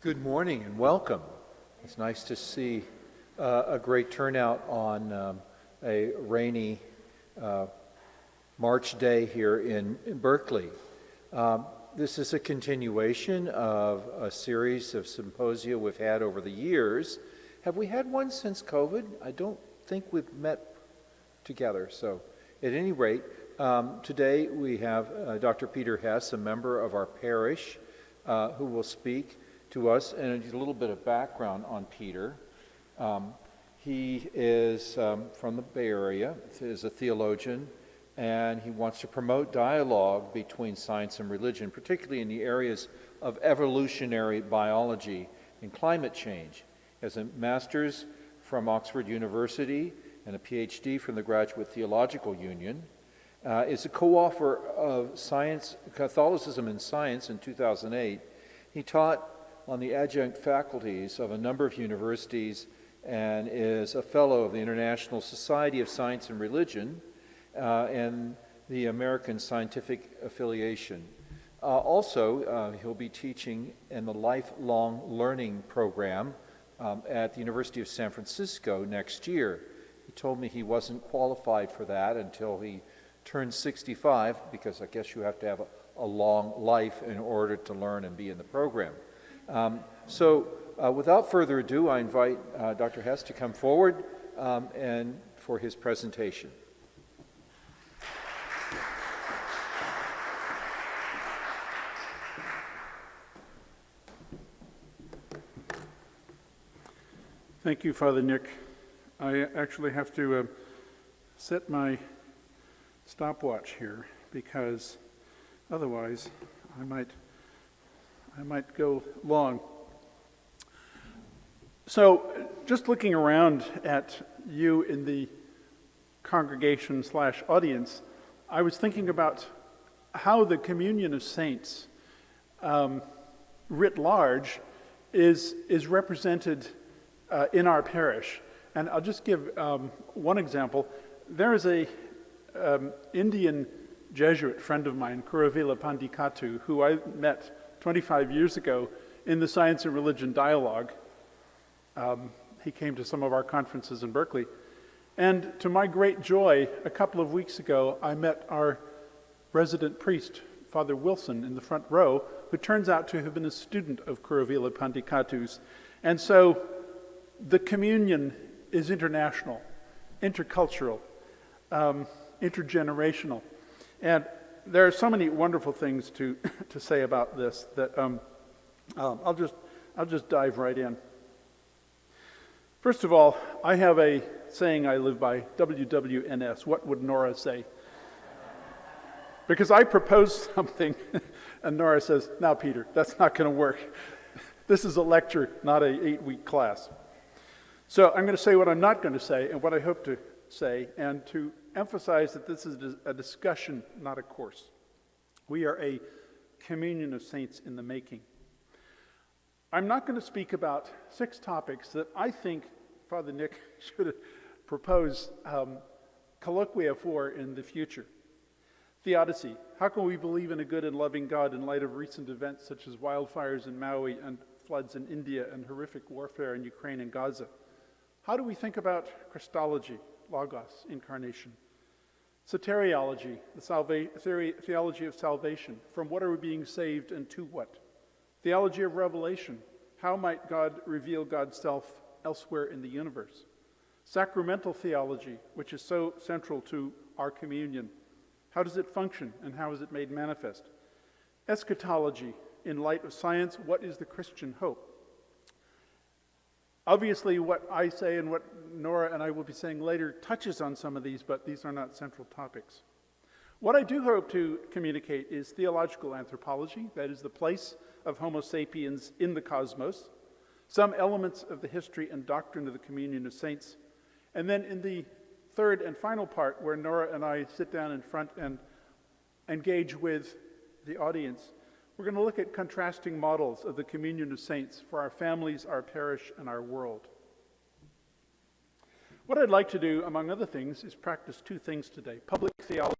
Good morning and welcome. It's nice to see a great turnout on a rainy March day here in Berkeley. This is a continuation of a series of symposia we've had over the years. Have we had one since COVID? I don't think we've met together. So at any rate, today we have Dr. Peter Hess, a member of our parish, who will speak to us, and a little bit of background on Peter. He is from the Bay Area, is a theologian, and he wants to promote dialogue between science and religion, particularly in the areas of evolutionary biology and climate change. He has a master's from Oxford University and a Ph.D. from the Graduate Theological Union. Is a co-author of Science, Catholicism and Science in 2008. He taught on the adjunct faculties of a number of universities and is a fellow of the International Society of Science and Religion and the American Scientific Affiliation. Also, he'll be teaching in the lifelong learning program at the University of San Francisco next year. He told me he wasn't qualified for that until he turned 65, because I guess you have to have a long life in order to learn and be in the program. Without further ado, I invite Dr. Hess to come forward and for his presentation. Thank you, Father Nick. I actually have to set my stopwatch here, because otherwise I might go long. So, just looking around at you in the congregation / audience, I was thinking about how the communion of saints, writ large, is represented in our parish. And I'll just give one example. There is a Indian Jesuit friend of mine, Kuravila Pandikatu, who I met 25 years ago in the Science and Religion Dialogue. He came to some of our conferences in Berkeley. And to my great joy, a couple of weeks ago, I met our resident priest, Father Wilson, in the front row, who turns out to have been a student of Kuravila Pandikatu's. And so the communion is international, intercultural, intergenerational. And there are so many wonderful things to say about this that I'll just dive right in. First of all, I have a saying I live by, WWNS, what would Norah say? Because I propose something and Norah says, now Peter, that's not going to work. This is a lecture, not an 8-week class. So I'm going to say what I'm not going to say and what I hope to say, and to emphasize that this is a discussion, not a course. We are a communion of saints in the making. I'm not going to speak about 6 topics that I think Father Nick should propose colloquia for in the future. Theodicy. How can we believe in a good and loving God in light of recent events such as wildfires in Maui and floods in India and horrific warfare in Ukraine and Gaza? How do we think about Christology, Logos, incarnation? Soteriology, the theology of salvation. From what are we being saved and to what? Theology of revelation. How might God reveal God's self elsewhere in the universe? Sacramental theology, which is so central to our communion. How does it function and how is it made manifest? Eschatology. In light of science, what is the Christian hope? Obviously, what I say and what Norah and I will be saying later touches on some of these, but these are not central topics. What I do hope to communicate is theological anthropology, that is the place of Homo sapiens in the cosmos, some elements of the history and doctrine of the communion of saints, and then in the third and final part, where Norah and I sit down in front and engage with the audience, we're going to look at contrasting models of the communion of saints for our families, our parish, and our world. What I'd like to do, among other things, is practice 2 things today: public theology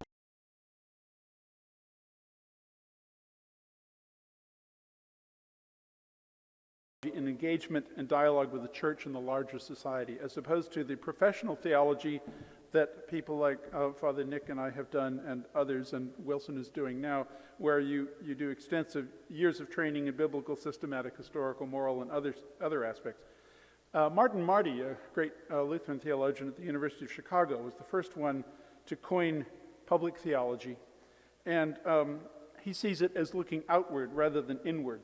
in engagement and dialogue with the church and the larger society, as opposed to the professional theology that people like Father Nick and I have done, and others, and Wilson is doing now, where you do extensive years of training in biblical, systematic, historical, moral, and other aspects. Martin Marty, a great Lutheran theologian at the University of Chicago, was the first one to coin public theology, and he sees it as looking outward rather than inward.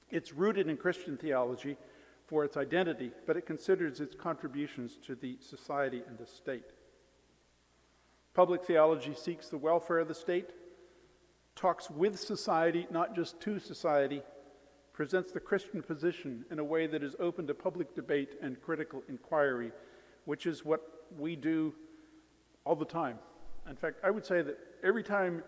It's rooted in Christian theology for its identity, but it considers its contributions to the society and the state. Public theology seeks the welfare of the state, talks with society, not just to society, presents the Christian position in a way that is open to public debate and critical inquiry, which is what we do all the time. In fact, I would say that every time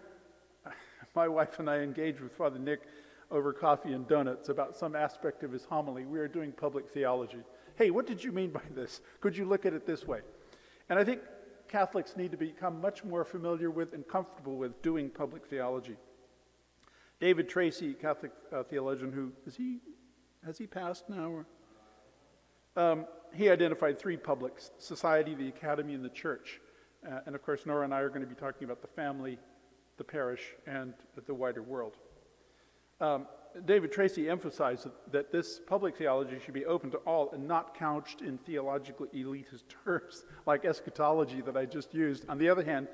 my wife and I engage with Father Nick over coffee and donuts about some aspect of his homily, we are doing public theology. Hey, what did you mean by this? Could you look at it this way? And I think Catholics need to become much more familiar with and comfortable with doing public theology. David Tracy, Catholic theologian, who has he passed now? He identified three publics: society, the academy, and the church. And of course, Norah and I are going to be talking about the family, the parish, and the wider world. David Tracy emphasized that this public theology should be open to all and not couched in theological elitist terms like eschatology that I just used. On the other hand,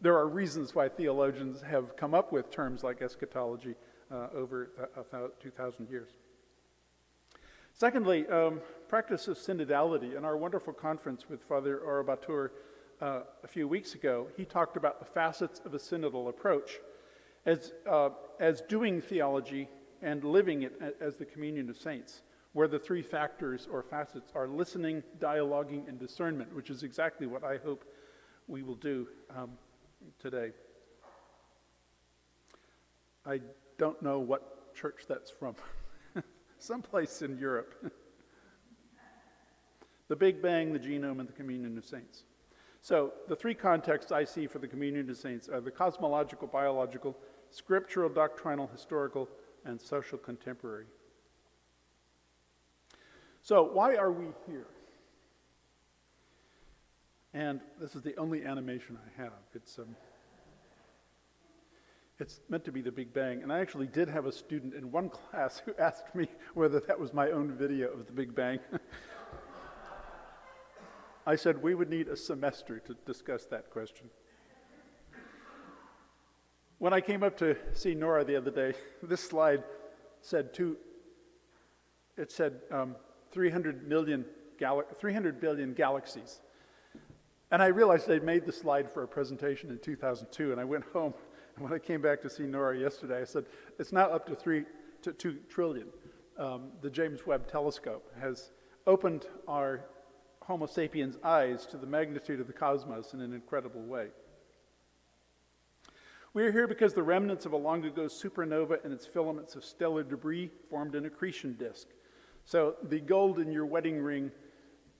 there are reasons why theologians have come up with terms like eschatology over 2,000 years. Secondly, practice of synodality. In our wonderful conference with Father Orabatur a few weeks ago, he talked about the facets of a synodal approach as doing theology and living it as the communion of saints, where the three factors or facets are listening, dialoguing, and discernment, which is exactly what I hope we will do today. I don't know what church that's from. Someplace in Europe. The Big Bang, the Genome, and the communion of saints. So the three contexts I see for the communion of saints are the cosmological, biological, scriptural, doctrinal, historical, and social contemporary. So why are we here? And this is the only animation I have. It's meant to be the Big Bang. And I actually did have a student in one class who asked me whether that was my own video of the Big Bang. I said we would need a semester to discuss that question. When I came up to see Norah the other day, this slide said 300 billion galaxies. And I realized they'd made the slide for a presentation in 2002, and I went home, and when I came back to see Norah yesterday, I said, it's now up to 2 trillion. The James Webb Telescope has opened our Homo sapiens' eyes to the magnitude of the cosmos in an incredible way. We are here because the remnants of a long-ago supernova and its filaments of stellar debris formed an accretion disk. So the gold in your wedding ring,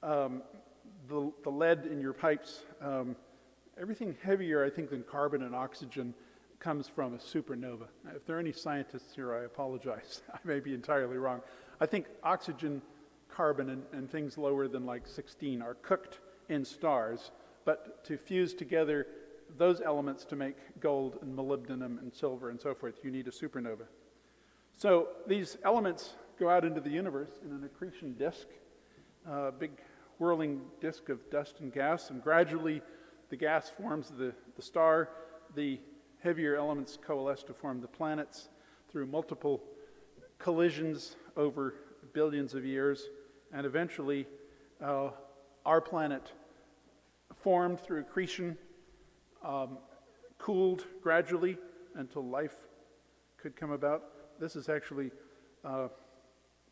the lead in your pipes, everything heavier, I think, than carbon and oxygen comes from a supernova. Now, if there are any scientists here, I apologize. I may be entirely wrong. I think oxygen, carbon, and things lower than like 16 are cooked in stars, but to fuse together those elements to make gold and molybdenum and silver and so forth, you need a supernova. So these elements go out into the universe in an accretion disk, a big whirling disk of dust and gas, and gradually the gas forms the star. The heavier elements coalesce to form the planets through multiple collisions over billions of years, and eventually our planet formed through accretion, cooled gradually until life could come about. This is actually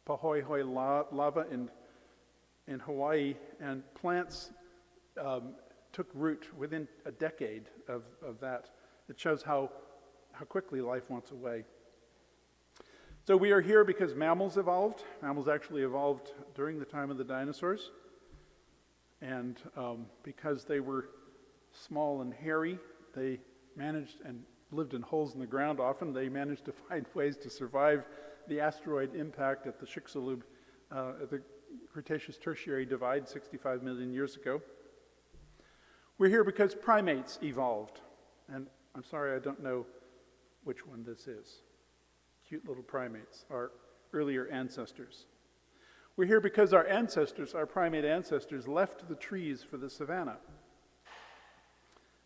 Pahoehoe lava in Hawaii, and plants took root within a decade of that. It shows how quickly life wants away. So we are here because mammals evolved. Mammals actually evolved during the time of the dinosaurs. And because they were small and hairy, they managed and lived in holes in the ground often. They managed to find ways to survive the asteroid impact at the Chicxulub, at the Cretaceous-Tertiary divide 65 million years ago. We're here because primates evolved. And I'm sorry I don't know which one this is. Cute little primates, our earlier ancestors. We're here because our ancestors, our primate ancestors, left the trees for the savanna.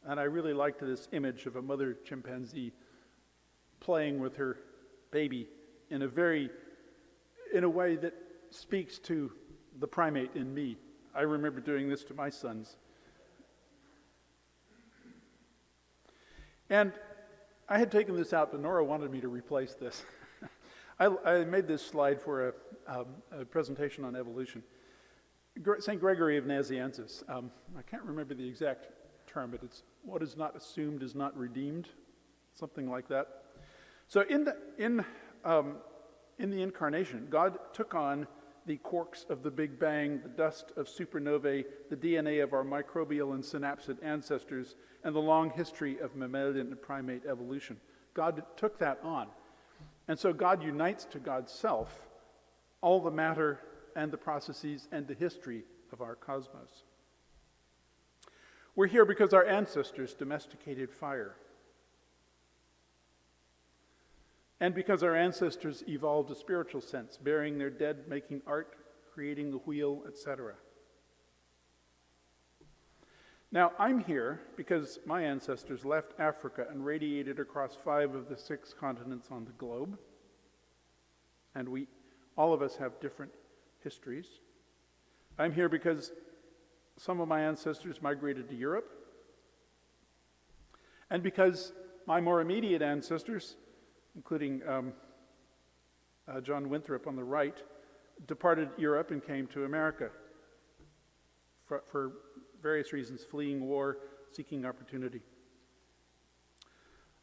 And I really liked this image of a mother chimpanzee playing with her baby in a way that speaks to the primate in me. I remember doing this to my sons. And I had taken this out, but Norah wanted me to replace this. I made this slide for a presentation on evolution. St. Gregory of Nazianzus, I can't remember the exact term, but it's what is not assumed is not redeemed, something like that. So in the incarnation, God took on the quarks of the Big Bang, the dust of supernovae, the DNA of our microbial and synapsid ancestors, and the long history of mammalian and primate evolution. God took that on. And so God unites to God's self all the matter and the processes and the history of our cosmos. We're here because our ancestors domesticated fire. And because our ancestors evolved a spiritual sense, burying their dead, making art, creating the wheel, etc. Now, I'm here because my ancestors left Africa and radiated across 5 of the 6 continents on the globe. And all of us have different histories. I'm here because some of my ancestors migrated to Europe. And because my more immediate ancestors, including John Winthrop on the right, departed Europe and came to America for various reasons, fleeing war, seeking opportunity.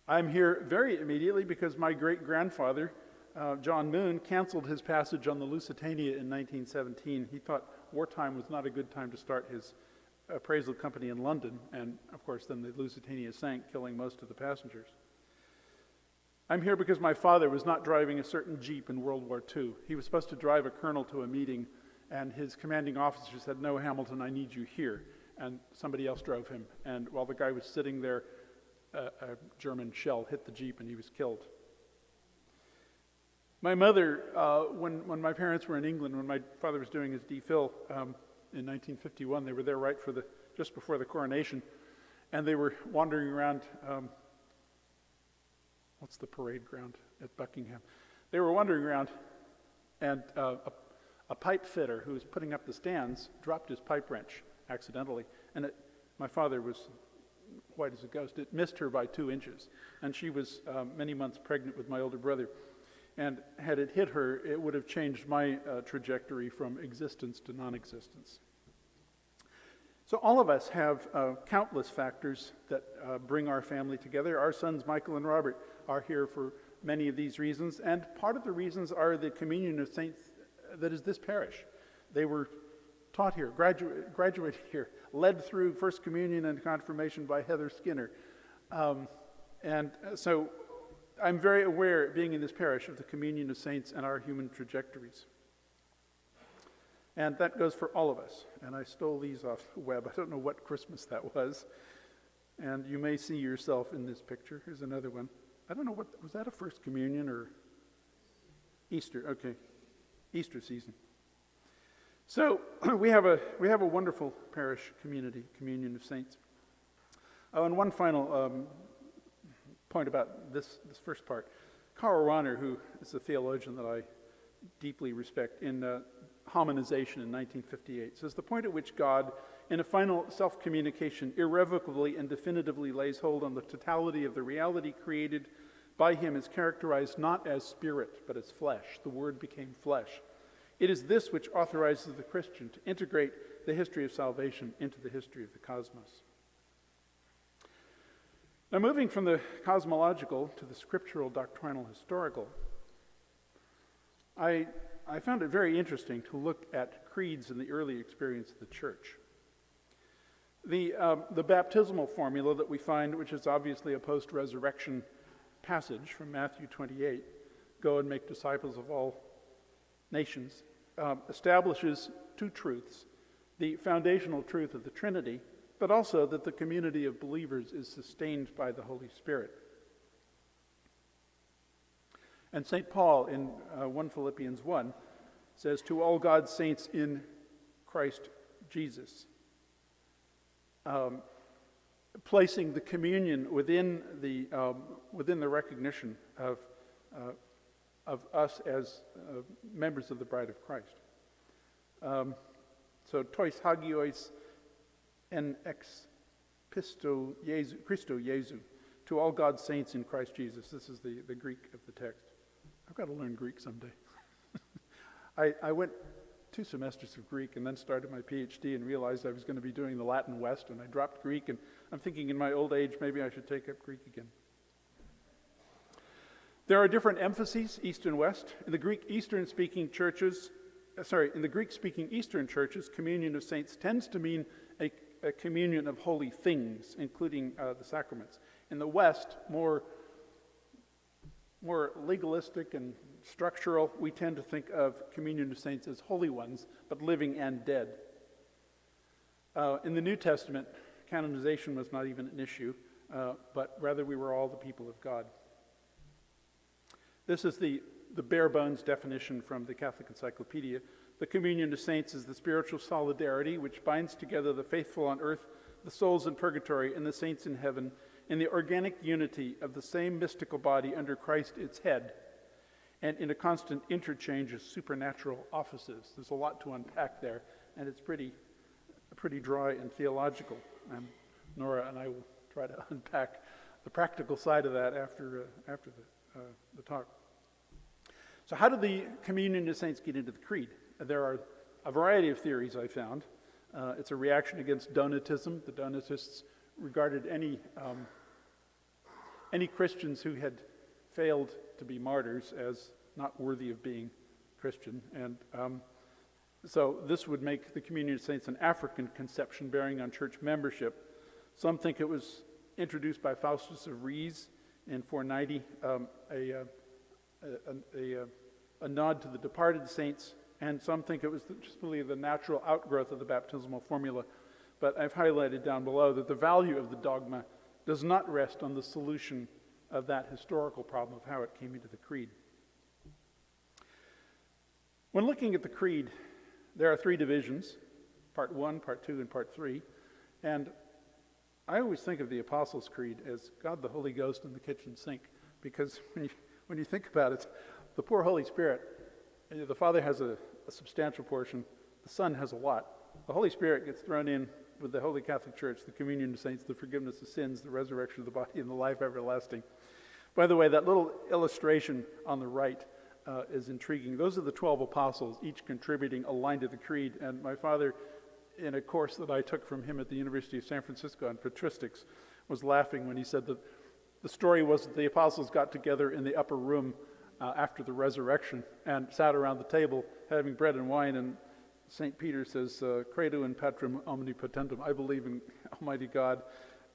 I'm here very immediately because my great-grandfather, John Moon, canceled his passage on the Lusitania in 1917. He thought wartime was not a good time to start his appraisal company in London, and of course then the Lusitania sank, killing most of the passengers. I'm here because my father was not driving a certain Jeep in World War II. He was supposed to drive a colonel to a meeting, and his commanding officer said, "No, Hamilton, I need you here." And somebody else drove him. And while the guy was sitting there, a German shell hit the Jeep and he was killed. My mother, when my parents were in England, when my father was doing his DPhil in 1951, they were there right just before the coronation, and they were wandering around, what's the parade ground at Buckingham? They were wandering around, and a pipe fitter who was putting up the stands dropped his pipe wrench accidentally, and my father was white as a ghost. It missed her by 2 inches, and she was many months pregnant with my older brother. And had it hit her, it would have changed my trajectory from existence to non-existence. So all of us have countless factors that bring our family together. Our sons, Michael and Robert, are here for many of these reasons, and part of the reasons are the communion of saints that is this parish. They were taught here, graduated here, led through First Communion and Confirmation by Heather Skinner. And so I'm very aware, being in this parish, of the communion of saints and our human trajectories. And that goes for all of us. And I stole these off the web. I don't know what Christmas that was. And you may see yourself in this picture. Here's another one. I don't know, was that a First Communion or Easter? Okay, Easter season. So we have a wonderful parish community, communion of saints. Oh, and one final point about this first part. Karl Rahner, who is a theologian that I deeply respect, in Harmonization in 1958, says the point at which God, in a final self-communication, irrevocably and definitively lays hold on the totality of the reality created by him is characterized not as spirit, but as flesh. The Word became flesh. It is this which authorizes the Christian to integrate the history of salvation into the history of the cosmos. Now, moving from the cosmological to the scriptural, doctrinal, historical, I found it very interesting to look at creeds in the early experience of the church. The baptismal formula that we find, which is obviously a post-resurrection passage from Matthew 28, go and make disciples of all nations, establishes two truths: the foundational truth of the Trinity, but also that the community of believers is sustained by the Holy Spirit. And St. Paul in 1 Philippians 1 says, "To all God's saints in Christ Jesus," placing the communion within the recognition of us as members of the bride of Christ. So, tois hagios en ex Christo Jesu, to all God's saints in Christ Jesus. This is the Greek of the text. I've got to learn Greek someday. I went 2 semesters of Greek and then started my Ph.D. and realized I was going to be doing the Latin West, and I dropped Greek, and I'm thinking in my old age maybe I should take up Greek again. There are different emphases, East and West. In the Greek-speaking Eastern churches, communion of saints tends to mean a communion of holy things, including the sacraments. In the West, more legalistic and structural, we tend to think of communion of saints as holy ones, but living and dead. In the New Testament, canonization was not even an issue, but rather we were all the people of God. This is the bare bones definition from the Catholic Encyclopedia. The communion of saints is the spiritual solidarity which binds together the faithful on earth, the souls in purgatory, and the saints in heaven, in the organic unity of the same mystical body under Christ its head, and in a constant interchange of supernatural offices. There's a lot to unpack there, and it's pretty dry and theological. Norah and I will try to unpack the practical side of that after the talk. So how did the communion of saints get into the creed? There are a variety of theories I found. It's a reaction against Donatism. The Donatists regarded any Christians who had failed to be martyrs as not worthy of being Christian. And so this would make the communion of saints an African conception bearing on church membership. Some think it was introduced by Faustus of Ries in 490, a nod to the departed saints, and some think it was just really the natural outgrowth of the baptismal formula. But I've highlighted down below that the value of the dogma does not rest on the solution of that historical problem of how it came into the creed. When looking at the creed, there are 3 divisions: part 1, part 2, and part 3. And I always think of the Apostles' Creed as God the Holy Ghost in the kitchen sink, because when you think about it, the poor Holy Spirit, the Father has a substantial portion, the Son has a lot. The Holy Spirit gets thrown in with the Holy Catholic Church, the communion of saints, the forgiveness of sins, the resurrection of the body, and the life everlasting. By the way, that little illustration on the right is intriguing. Those are the 12 apostles, each contributing a line to the creed. And my father, in a course that I took from him at the University of San Francisco on patristics, was laughing when he said that the story was that the apostles got together in the upper room after the resurrection and sat around the table having bread and wine, and St. Peter says, "Credo in Patrum omnipotentem," I believe in Almighty God,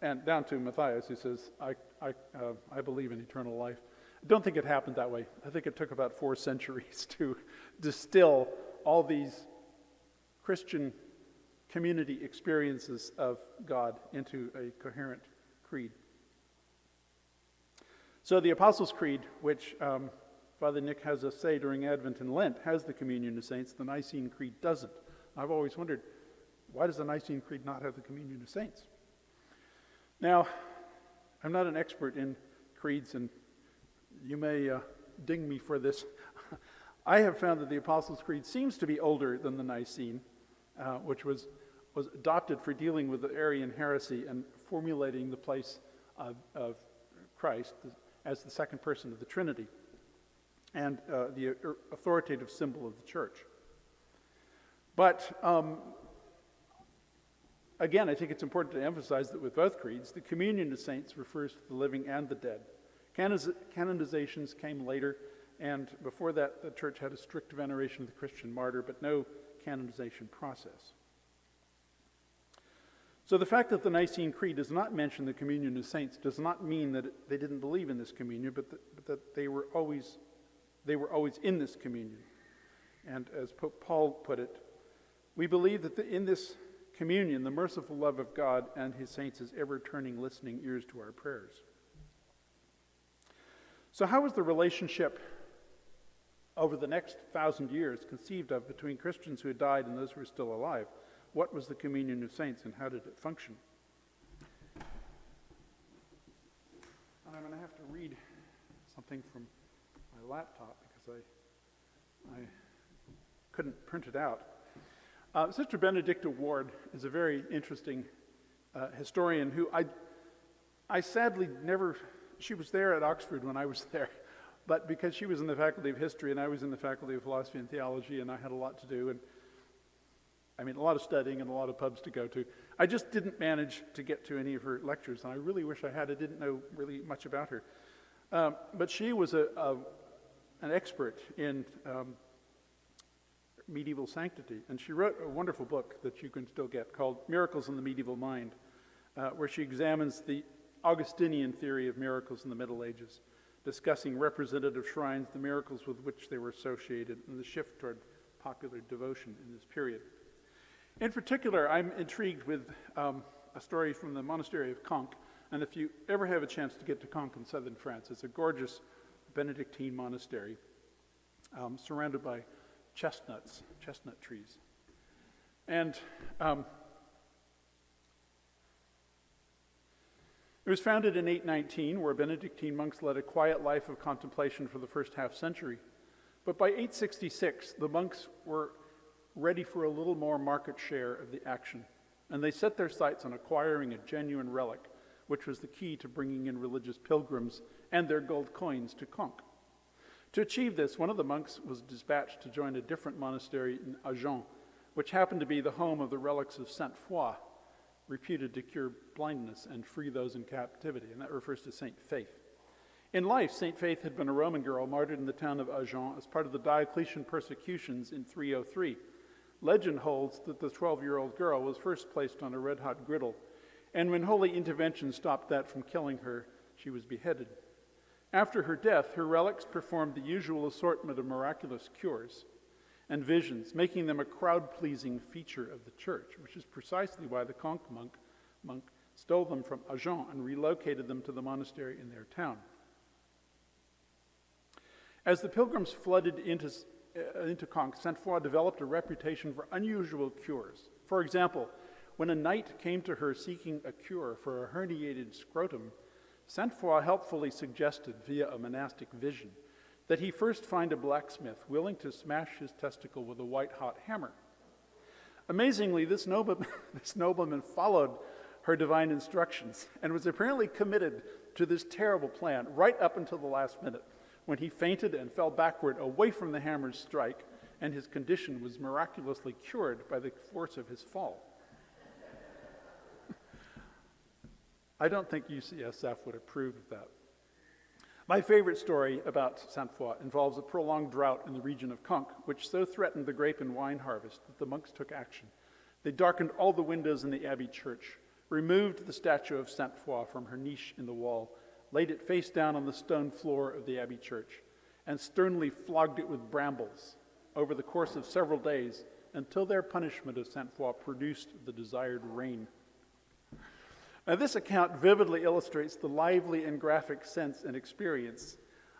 and down to Matthias, who says, I believe in eternal life. I don't think it happened that way. I think it took about 4 centuries to distill all these Christian community experiences of God into a coherent creed. So the Apostles' Creed, which Father Nick has us say during Advent and Lent, has the communion of saints. The Nicene Creed doesn't. I've always wondered, why does the Nicene Creed not have the communion of saints? Now, I'm not an expert in creeds, and you may ding me for this. I have found that the Apostles' Creed seems to be older than the Nicene, which was adopted for dealing with the Arian heresy and formulating the place of Christ as the second person of the Trinity and the authoritative symbol of the church. But again, I think it's important to emphasize that with both creeds, the communion of saints refers to the living and the dead. Canonizations came later, and before that, the church had a strict veneration of the Christian martyr, but no canonization process. So the fact that the Nicene Creed does not mention the communion of saints does not mean that they didn't believe in this communion, but that they were always They were always in this communion. And as Pope Paul put it, we believe that in this communion, the merciful love of God and his saints is ever turning listening ears to our prayers. So how was the relationship over the next 1,000 years conceived of between Christians who had died and those who were still alive? What was the communion of saints and how did it function? I'm going to have to read something from my laptop because I couldn't print it out. Sister Benedicta Ward is a very interesting historian who I sadly never, she was there at Oxford when I was there, but because she was in the Faculty of History and I was in the Faculty of Philosophy and Theology and I had a lot to do, and I mean a lot of studying and a lot of pubs to go to, I just didn't manage to get to any of her lectures, and I really wish I had. I didn't know really much about her. But she was an expert in medieval sanctity, and she wrote a wonderful book that you can still get called Miracles in the Medieval Mind, where she examines the Augustinian theory of miracles in the Middle Ages, discussing representative shrines, the miracles with which they were associated, and the shift toward popular devotion in this period. In particular, I'm intrigued with a story from the monastery of Conques, and if you ever have a chance to get to Conques in southern France, it's a gorgeous Benedictine monastery surrounded by chestnut trees. And it was founded in 819, where Benedictine monks led a quiet life of contemplation for the first half century. But by 866, the monks were ready for a little more market share of the action, and they set their sights on acquiring a genuine relic, which was the key to bringing in religious pilgrims and their gold coins to Conques. To achieve this, one of the monks was dispatched to join a different monastery in Agen, which happened to be the home of the relics of Sainte Foy, reputed to cure blindness and free those in captivity, and that refers to Saint Faith. In life, Saint Faith had been a Roman girl martyred in the town of Agen as part of the Diocletian persecutions in 303. Legend holds that the 12-year-old girl was first placed on a red-hot griddle, and when holy intervention stopped that from killing her, she was beheaded. After her death, her relics performed the usual assortment of miraculous cures and visions, making them a crowd-pleasing feature of the church, which is precisely why the Conques monk stole them from Agen and relocated them to the monastery in their town. As the pilgrims flooded into Conques, Sainte Foy developed a reputation for unusual cures. For example, when a knight came to her seeking a cure for a herniated scrotum, Sainte Foy helpfully suggested, via a monastic vision, that he first find a blacksmith willing to smash his testicle with a white-hot hammer. Amazingly, this nobleman followed her divine instructions and was apparently committed to this terrible plan right up until the last minute, when he fainted and fell backward away from the hammer's strike, and his condition was miraculously cured by the force of his fall. I don't think UCSF would approve of that. My favorite story about Sainte Foy involves a prolonged drought in the region of Conques, which so threatened the grape and wine harvest that the monks took action. They darkened all the windows in the abbey church, removed the statue of Sainte Foy from her niche in the wall, laid it face down on the stone floor of the abbey church, and sternly flogged it with brambles over the course of several days until their punishment of Sainte Foy produced the desired rain. Now, this account vividly illustrates the lively and graphic sense and experience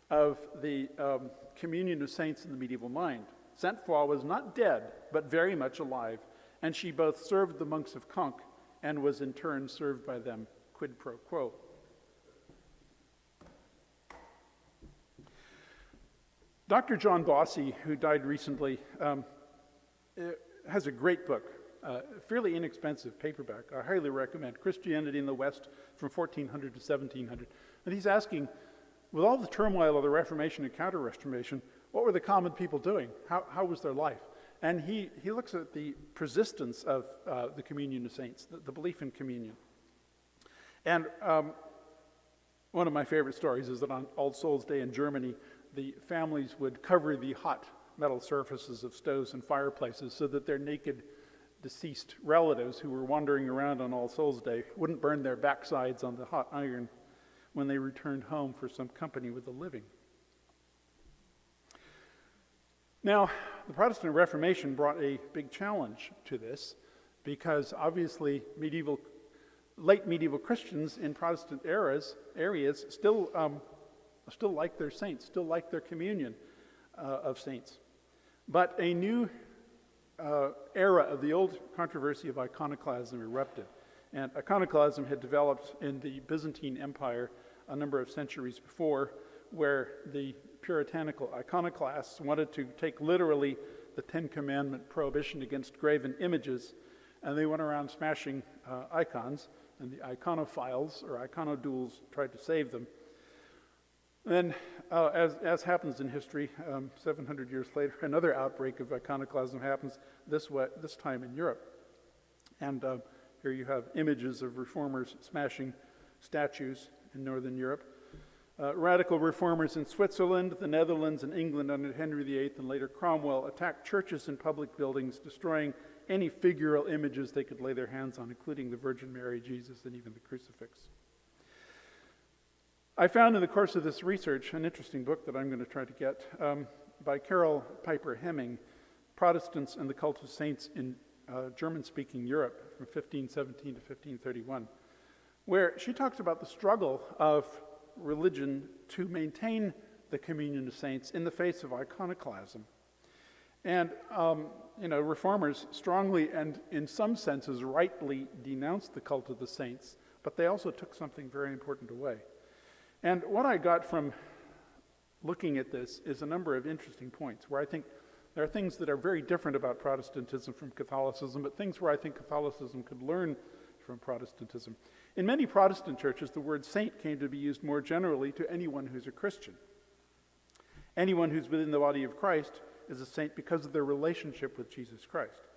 of the communion of saints in the medieval mind. Sainte Foy was not dead, but very much alive, and she both served the monks of Conques and was in turn served by them, quid pro quo. Dr. John Bossy, who died recently, has a great book, fairly inexpensive paperback. I highly recommend Christianity in the West from 1400 to 1700. And he's asking, with all the turmoil of the Reformation and Counter-Reformation, what were the common people doing? How was their life? And he looks at the persistence of the communion of saints, the belief in communion. And one of my favorite stories is that on All Souls Day in Germany, the families would cover the hot metal surfaces of stoves and fireplaces so that their naked deceased relatives who were wandering around on All Souls Day wouldn't burn their backsides on the hot iron when they returned home for some company with the living. Now, the Protestant Reformation brought a big challenge to this because obviously late medieval Christians in Protestant areas still like their saints, still like their communion of saints. But a new era of the old controversy of iconoclasm erupted. And iconoclasm had developed in the Byzantine Empire a number of centuries before, where the puritanical iconoclasts wanted to take literally the Ten Commandment prohibition against graven images, and they went around smashing icons, and the iconophiles or iconodules tried to save them. Then, as happens in history, 700 years later, another outbreak of iconoclasm happens this time in Europe. And here you have images of reformers smashing statues in Northern Europe. Radical reformers in Switzerland, the Netherlands, and England under Henry VIII and later Cromwell attacked churches and public buildings, destroying any figural images they could lay their hands on, including the Virgin Mary, Jesus, and even the crucifix. I found in the course of this research an interesting book that I'm going to try to get by Carol Piper Hemming, Protestants and the Cult of Saints in German-speaking Europe from 1517 to 1531, where she talks about the struggle of religion to maintain the communion of saints in the face of iconoclasm. And, reformers strongly and in some senses rightly denounced the cult of the saints, but they also took something very important away. And what I got from looking at this is a number of interesting points where I think there are things that are very different about Protestantism from Catholicism, but things where I think Catholicism could learn from Protestantism. In many Protestant churches, the word saint came to be used more generally to anyone who's a Christian. Anyone who's within the body of Christ is a saint because of their relationship with Jesus Christ.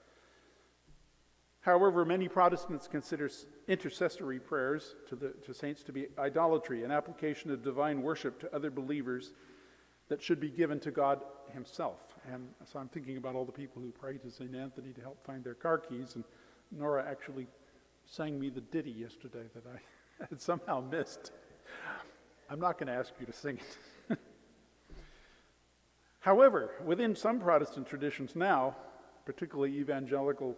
However, many Protestants consider intercessory prayers to saints to be idolatry, an application of divine worship to other believers that should be given to God himself. And so I'm thinking about all the people who pray to St. Anthony to help find their car keys, and Norah actually sang me the ditty yesterday that I had somehow missed. I'm not going to ask you to sing it. However, within some Protestant traditions now, particularly evangelical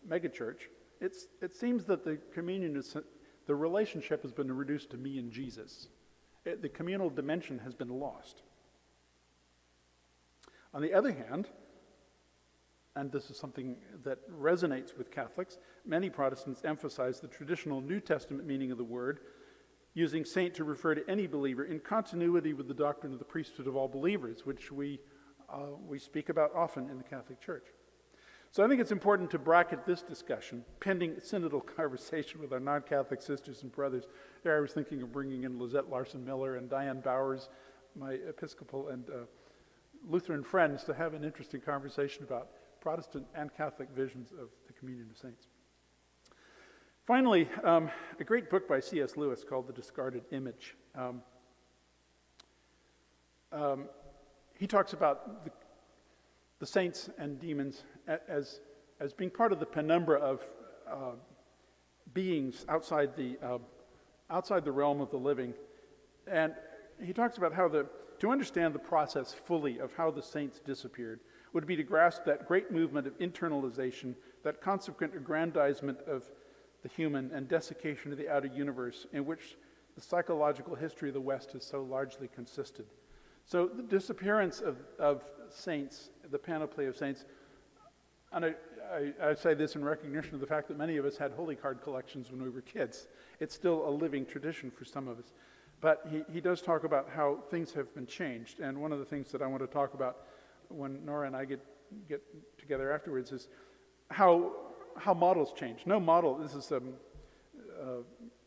megachurch, it seems that the relationship has been reduced to me and Jesus. The communal dimension has been lost. On the other hand, and this is something that resonates with Catholics, many Protestants emphasize the traditional New Testament meaning of the word, using saint to refer to any believer in continuity with the doctrine of the priesthood of all believers, which we speak about often in the Catholic Church. So I think it's important to bracket this discussion, pending synodal conversation with our non-Catholic sisters and brothers. There I was thinking of bringing in Lizette Larson-Miller and Diane Bowers, my Episcopal and Lutheran friends, to have an interesting conversation about Protestant and Catholic visions of the communion of saints. Finally, a great book by C.S. Lewis called The Discarded Image. He talks about the saints and demons as being part of the penumbra of beings outside the realm of the living. And he talks about how to understand the process fully of how the saints disappeared would be to grasp that great movement of internalization, that consequent aggrandizement of the human and desiccation of the outer universe in which the psychological history of the West has so largely consisted. So the disappearance of saints, the panoply of saints, and I say this in recognition of the fact that many of us had holy card collections when we were kids. It's still a living tradition for some of us. But he does talk about how things have been changed. And one of the things that I want to talk about when Norah and I get together afterwards is how models change. No model, this is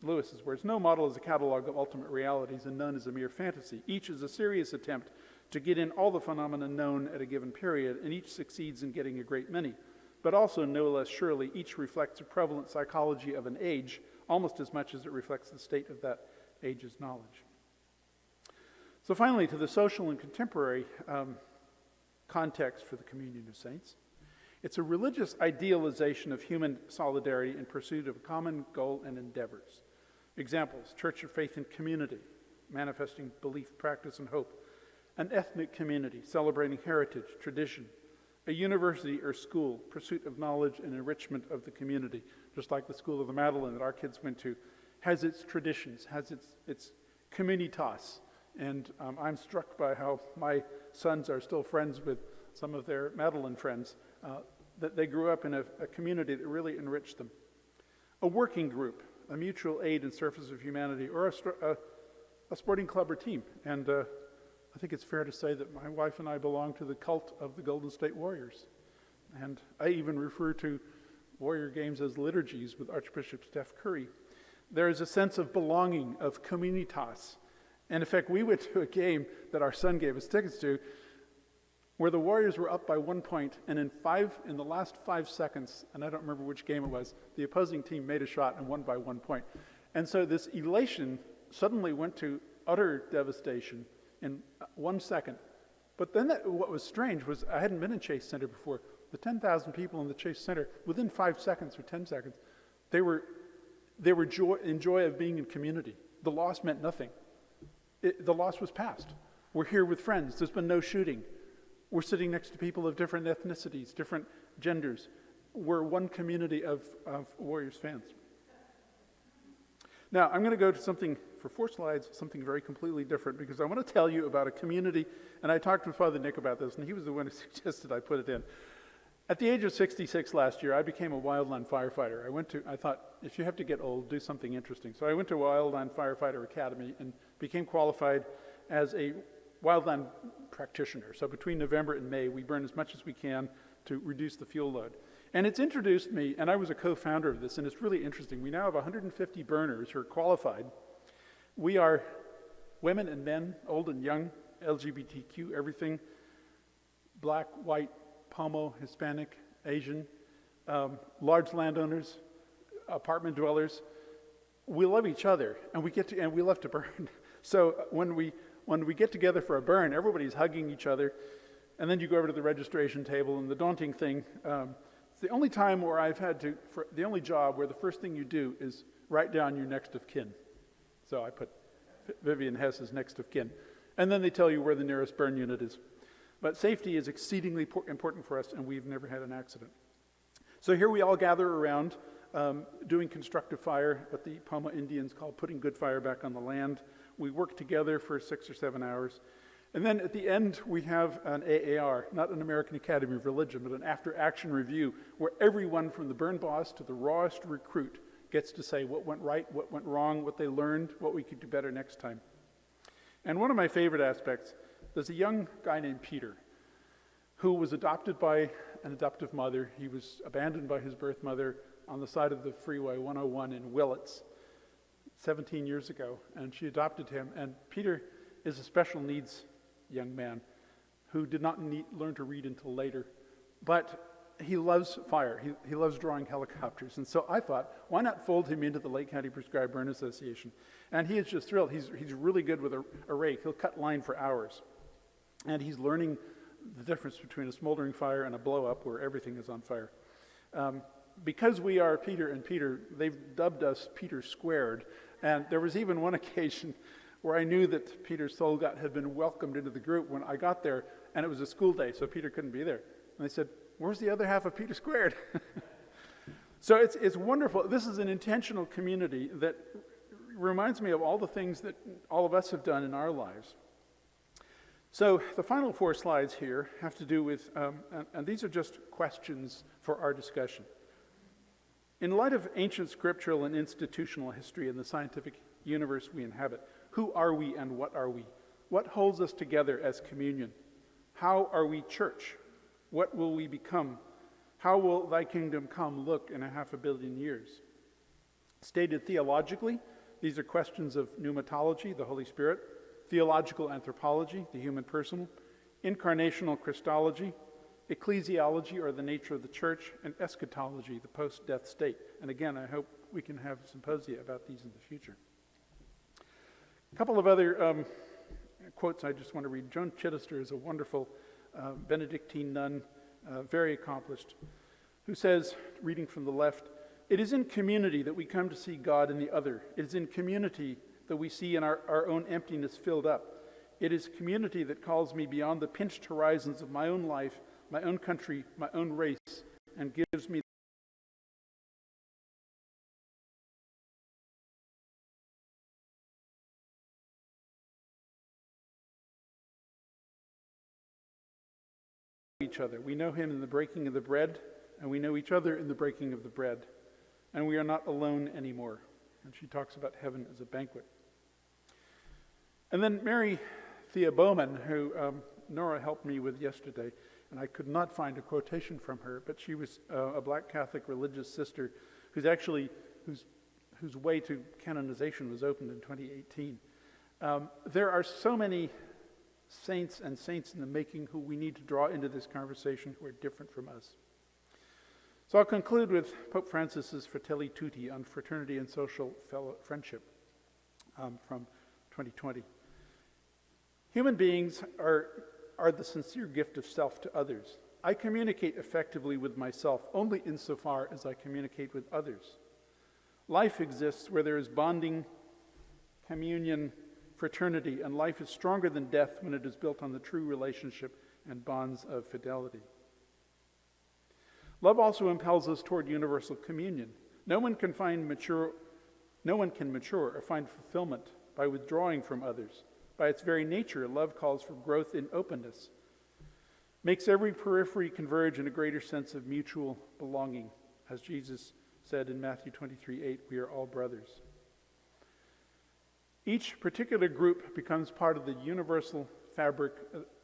Lewis's words, no model is a catalog of ultimate realities and none is a mere fantasy. Each is a serious attempt to get in all the phenomena known at a given period, and each succeeds in getting a great many. But also, no less surely, each reflects a prevalent psychology of an age almost as much as it reflects the state of that age's knowledge. So finally, to the social and contemporary context for the communion of saints. It's a religious idealization of human solidarity in pursuit of a common goal and endeavors. Examples: Church of Faith and Community, manifesting belief, practice, and hope. an ethnic community celebrating heritage, tradition, a university or school, pursuit of knowledge and enrichment of the community, just like the School of the Madeleine that our kids went to, has its traditions, has its communitas. And I'm struck by how my sons are still friends with some of their Madeleine friends, that they grew up in a community that really enriched them. A working group, a mutual aid and service of humanity, or a sporting club or team. And I think it's fair to say that my wife and I belong to the cult of the Golden State Warriors. And I even refer to Warrior games as liturgies with Archbishop Steph Curry. There is a sense of belonging, of communitas. And in fact, we went to a game that our son gave us tickets to where the Warriors were up by 1 point, and in the last 5 seconds, and I don't remember which game it was, the opposing team made a shot and won by 1 point. And so this elation suddenly went to utter devastation in 1 second. But then what was strange was I hadn't been in Chase Center before. The 10,000 people in the Chase Center, within 5 seconds or 10 seconds, they were in joy of being in community. The loss meant nothing. The loss was past. We're here with friends. There's been no shooting. We're sitting next to people of different ethnicities, different genders. We're one community of Warriors fans. Now, I'm going to go to something, for 4 slides, something very completely different, because I want to tell you about a community, and I talked with Father Nick about this, and he was the one who suggested I put it in. At the age of 66 last year, I became a wildland firefighter. I thought, if you have to get old, do something interesting. So I went to Wildland Firefighter Academy and became qualified as a wildland practitioner. So between November and May, we burn as much as we can to reduce the fuel load. And it's introduced me, and I was a co-founder of this, and it's really interesting. We now have 150 burners who are qualified. We are women and men, old and young, LGBTQ, everything, black, white, Pomo, Hispanic, Asian, large landowners, apartment dwellers. We love each other, and we love to burn. So when we get together for a burn, everybody's hugging each other, and then you go over to the registration table, and the daunting thing, it's the only time where I've had to, the only job where the first thing you do is write down your next of kin. So I put Vivian Hess as next of kin. And then they tell you where the nearest burn unit is. But safety is exceedingly important for us, and we've never had an accident. So here we all gather around doing constructive fire, what the Pomo Indians call putting good fire back on the land. We work together for 6 or 7 hours. And then at the end, we have an AAR, not an American Academy of Religion, but an after-action review, where everyone from the burn boss to the rawest recruit gets to say what went right, what went wrong, what they learned, what we could do better next time. And one of my favorite aspects, there's a young guy named Peter who was adopted by an adoptive mother. He was abandoned by his birth mother on the side of the Freeway 101 in Willits 17 years ago, and she adopted him. And Peter is a special needs young man who did not learn to read until later, but he loves fire. He loves drawing helicopters. And so I thought, why not fold him into the Lake County Prescribed Burn Association? And he is just thrilled. He's really good with a rake. He'll cut line for hours. And he's learning the difference between a smoldering fire and a blow-up where everything is on fire. Because we are Peter and Peter, they've dubbed us Peter Squared. And there was even one occasion where I knew that Peter Solgat had been welcomed into the group when I got there, and it was a school day, so Peter couldn't be there. And they said, "Where's the other half of Peter Squared?" So it's wonderful. This is an intentional community that reminds me of all the things that all of us have done in our lives. So the final 4 slides here have to do with, and these are just questions for our discussion. In light of ancient scriptural and institutional history in the scientific universe we inhabit, who are we and what are we? What holds us together as communion? How are we church? What will we become? How will thy kingdom come look in 500 million years? Stated theologically, these are questions of pneumatology, the Holy Spirit, theological anthropology, the human person, incarnational Christology, ecclesiology, or the nature of the church, and eschatology, the post-death state. And again, I hope we can have symposia about these in the future. A couple of other quotes I just want to read. Joan Chittister is a wonderful Benedictine nun, very accomplished, who says, reading from the left, "It is in community that we come to see God in the other. It is in community that we see in our own emptiness filled up. It is community that calls me beyond the pinched horizons of my own life, my own country, my own race, and gives me each other. We know him in the breaking of the bread, and we know each other in the breaking of the bread. And we are not alone anymore. And she talks about heaven as a banquet. And then Mary Thea Bowman, who Norah helped me with yesterday, and I could not find a quotation from her, but she was a black Catholic religious sister whose way to canonization was opened in 2018. There are so many saints and saints in the making who we need to draw into this conversation who are different from us. So I'll conclude with Pope Francis's Fratelli Tutti on fraternity and social friendship from 2020. Human beings are the sincere gift of self to others. I communicate effectively with myself only insofar as I communicate with others. Life exists where there is bonding, communion, fraternity, and life is stronger than death when it is built on the true relationship and bonds of fidelity. Love also impels us toward universal communion. No one can mature or find fulfillment by withdrawing from others. By its very nature, love calls for growth in openness, makes every periphery converge in a greater sense of mutual belonging. As Jesus said in Matthew 23:8, we are all brothers. Each particular group becomes part of the universal fabric,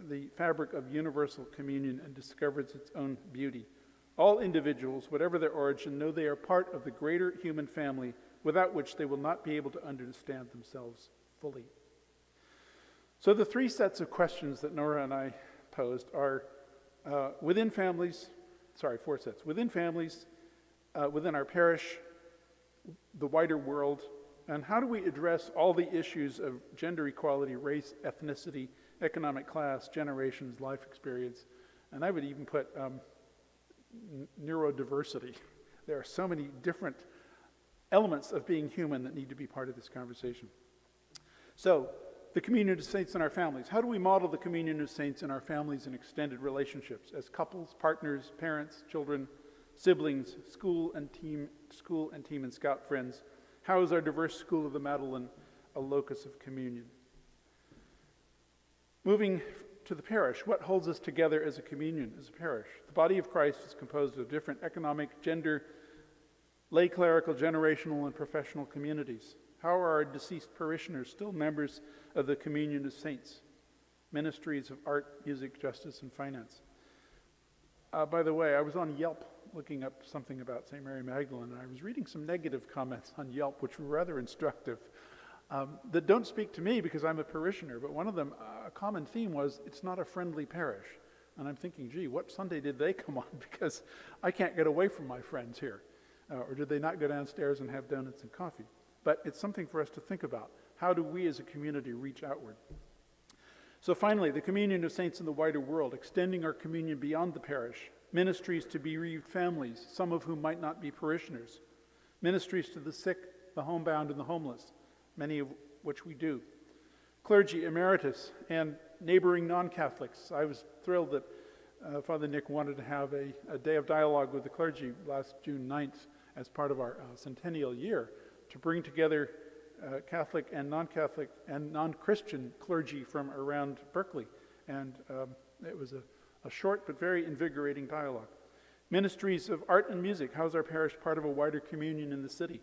the fabric of universal communion, and discovers its own beauty. All individuals, whatever their origin, know they are part of the greater human family, without which they will not be able to understand themselves fully. So the three sets of questions that Norah and I posed are four sets. Within families, within our parish, the wider world, and how do we address all the issues of gender equality, race, ethnicity, economic class, generations, life experience, and I would even put neurodiversity. There are so many different elements of being human that need to be part of this conversation. So, the communion of saints in our families. How do we model the communion of saints in our families and extended relationships as couples, partners, parents, children, siblings, school and team and scout friends? How is our diverse School of the Madeleine a locus of communion? Moving to the parish, what holds us together as a communion, as a parish? The body of Christ is composed of different economic, gender, lay, clerical, generational, and professional communities. How are our deceased parishioners still members of the communion of saints? Ministries of art, music, justice, and finance. By the way, I was on Yelp looking up something about St. Mary Magdalene, and I was reading some negative comments on Yelp, which were rather instructive, that don't speak to me because I'm a parishioner, but one of them, a common theme was, it's not a friendly parish. And I'm thinking, gee, what Sunday did they come on? Because I can't get away from my friends here. Or did they not go downstairs and have donuts and coffee? But it's something for us to think about. How do we as a community reach outward? So finally, the communion of saints in the wider world, extending our communion beyond the parish, ministries to bereaved families, some of whom might not be parishioners, ministries to the sick, the homebound, and the homeless, many of which we do, clergy emeritus, and neighboring non-Catholics. I was thrilled that Father Nick wanted to have a day of dialogue with the clergy last June 9th as part of our centennial year to bring together Catholic and non-Catholic and non-Christian clergy from around Berkeley. And it was a short but very invigorating dialogue. Ministries of art and music. How is our parish part of a wider communion in the city?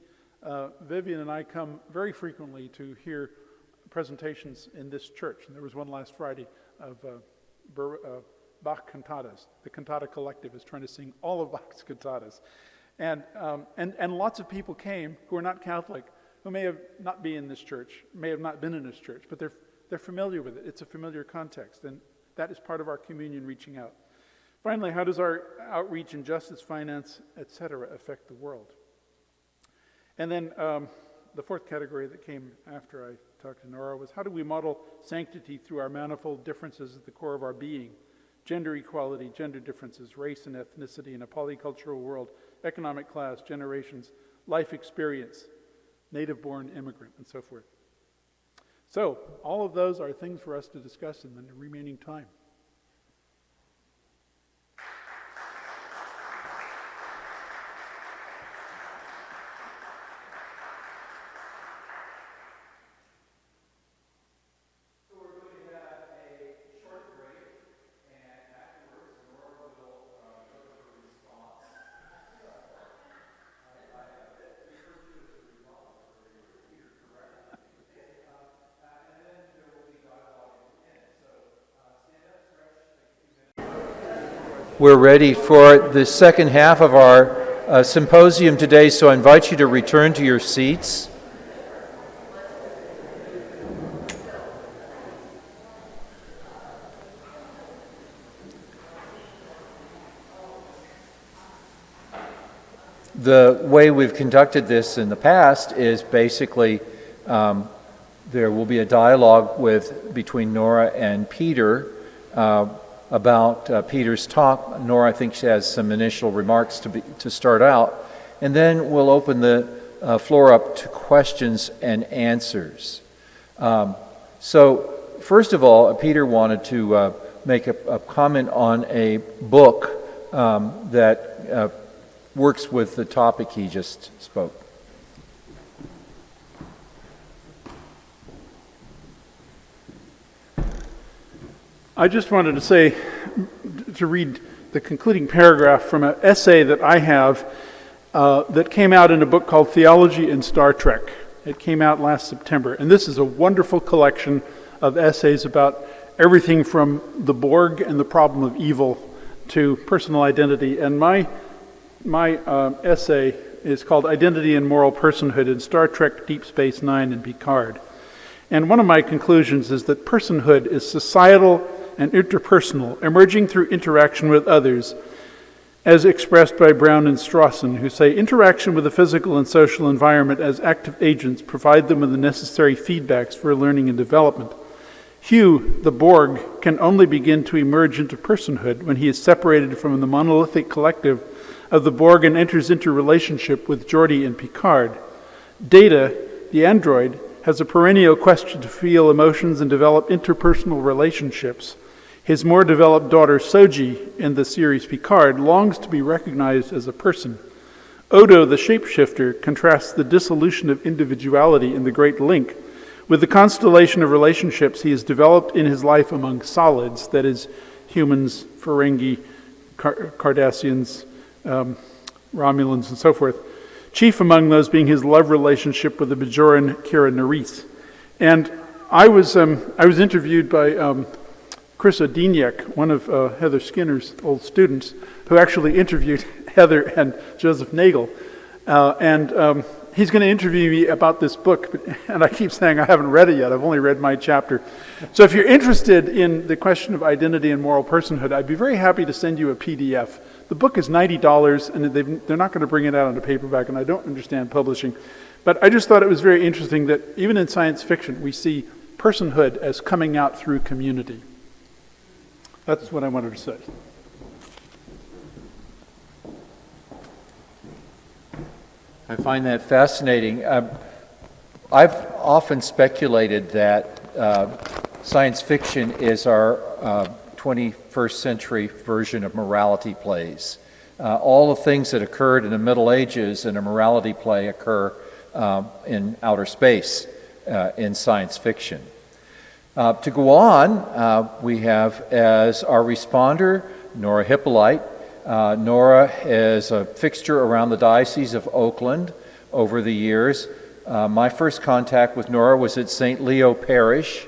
Vivian and I come very frequently to hear presentations in this church. And there was one last Friday of Bach cantatas. The Cantata Collective is trying to sing all of Bach's cantatas. And lots of people came who are not Catholic, who may have not been in this church, may have not been in this church, but they're familiar with it. It's a familiar context, and that is part of our communion reaching out. Finally, how does our outreach in justice, finance, etc. affect the world? And then the fourth category that came after I talked to Norah was, how do we model sanctity through our manifold differences at the core of our being? Gender equality, gender differences, race and ethnicity in a polycultural world, economic class, generations, life experience, native-born immigrant, and so forth. So, all of those are things for us to discuss in the remaining time. We're ready for the second half of our symposium today, so I invite you to return to your seats. The way we've conducted this in the past is basically there will be a dialogue between Norah and Peter about Peter's talk. Norah, I think she has some initial remarks to start out, and then we'll open the floor up to questions and answers. So first of all, Peter wanted to make a comment on a book that works with the topic he just spoke. I just wanted to read the concluding paragraph from an essay that I have that came out in a book called Theology in Star Trek. It came out last September, and this is a wonderful collection of essays about everything from the Borg and the problem of evil to personal identity. And my essay is called Identity and Moral Personhood in Star Trek, Deep Space Nine, and Picard. And one of my conclusions is that personhood is societal and interpersonal, emerging through interaction with others, as expressed by Brown and Strawson, who say interaction with the physical and social environment as active agents provide them with the necessary feedbacks for learning and development. Hugh, the Borg, can only begin to emerge into personhood when he is separated from the monolithic collective of the Borg and enters into relationship with Geordi and Picard. Data, the android, has a perennial quest to feel emotions and develop interpersonal relationships. His more developed daughter, Soji, in the series Picard, longs to be recognized as a person. Odo, the shapeshifter, contrasts the dissolution of individuality in the Great Link with the constellation of relationships he has developed in his life among solids, that is, humans, Ferengi, Cardassians, Romulans, and so forth. Chief among those being his love relationship with the Bajoran Kira Nerys. And I was interviewed by Chris Odiniak, one of Heather Skinner's old students, who actually interviewed Heather and Joseph Nagel. And he's going to interview me about this book, and I keep saying I haven't read it yet. I've only read my chapter. So if you're interested in the question of identity and moral personhood, I'd be very happy to send you a PDF. The book is $90, and they're not going to bring it out into paperback, and I don't understand publishing. But I just thought it was very interesting that even in science fiction, we see personhood as coming out through community. That's what I wanted to say. I find that fascinating. I've often speculated that science fiction is our 21st century version of morality plays. All the things that occurred in the Middle Ages in a morality play occur in outer space in science fiction. To go on, we have as our responder Norah Hippolyte. Norah is a fixture around the Diocese of Oakland over the years. My first contact with Norah was at St. Leo Parish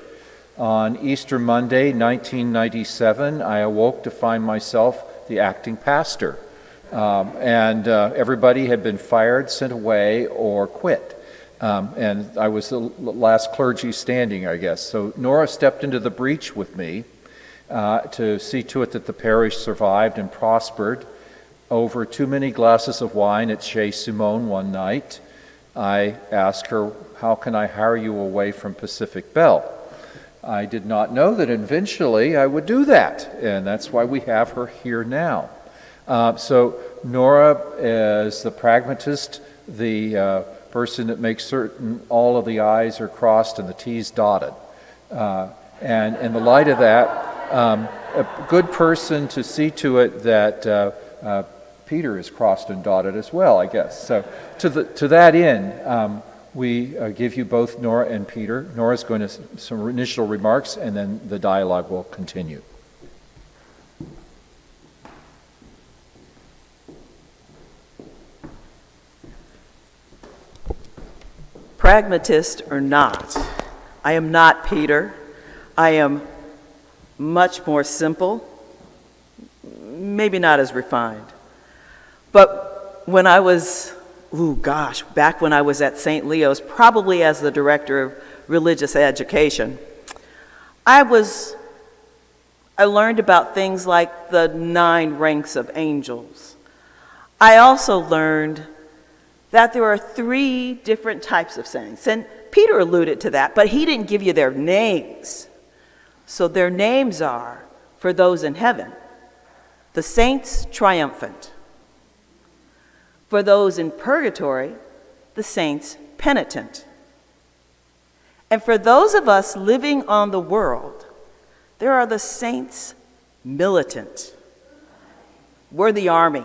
on Easter Monday, 1997. I awoke to find myself the acting pastor. And everybody had been fired, sent away, or quit. And I was the last clergy standing, I guess. So Norah stepped into the breach with me to see to it that the parish survived and prospered. Over too many glasses of wine at Chez Simone one night, I asked her, "How can I hire you away from Pacific Bell?" I did not know that eventually I would do that, and that's why we have her here now. So Norah is the pragmatist, the person that makes certain all of the I's are crossed and the T's dotted. And in the light of that, a good person to see to it that Peter is crossed and dotted as well, I guess. So to that end, we give you both Norah and Peter. Nora's going to some initial remarks, and then the dialogue will continue. Pragmatist or not, I am not Peter. I am much more simple, maybe not as refined. But when I was, back when I was at St. Leo's, probably as the director of religious education, I learned about things like the 9 ranks of angels. I also learned that there are 3 different types of saints. And Peter alluded to that, but he didn't give you their names. So their names are, for those in heaven, the saints triumphant. For those in purgatory, the saints penitent. And for those of us living on the world, there are the saints militant. We're the army.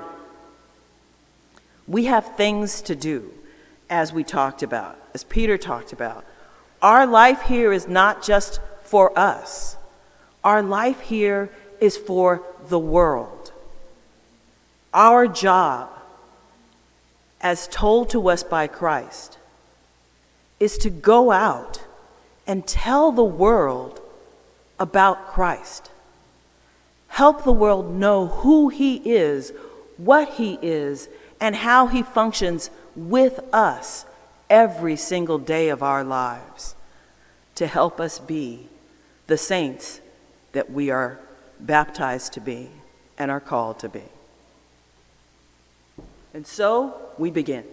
We have things to do, as we talked about, as Peter talked about. Our life here is not just for us. Our life here is for the world. Our job, as told to us by Christ, is to go out and tell the world about Christ. Help the world know who he is, what he is, and how he functions with us every single day of our lives to help us be the saints that we are baptized to be and are called to be. And so we begin.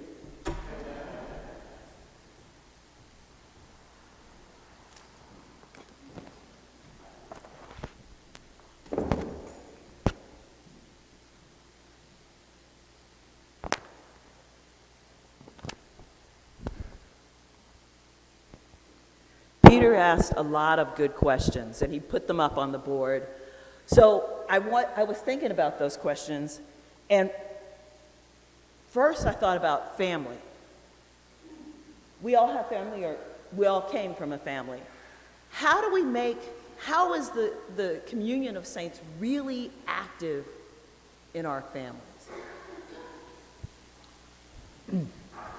Peter asked a lot of good questions, and he put them up on the board. So I was thinking about those questions, and first I thought about family. We all have family, or we all came from a family. How is the communion of saints really active in our families?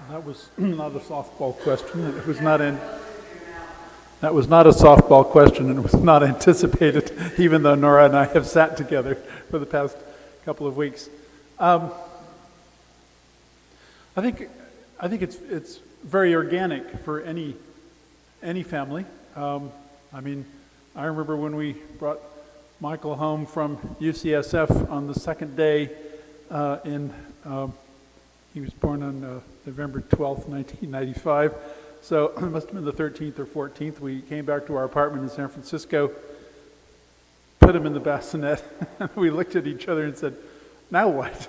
That was not a softball question. It was not in. That was not a softball question, and it was not anticipated, even though Norah and I have sat together for the past couple of weeks. I think it's very organic for any family. I remember when we brought Michael home from UCSF on the second day he was born on November 12th, 1995. So it must have been the 13th or 14th. We came back to our apartment in San Francisco, put him in the bassinet, and we looked at each other and said, now what?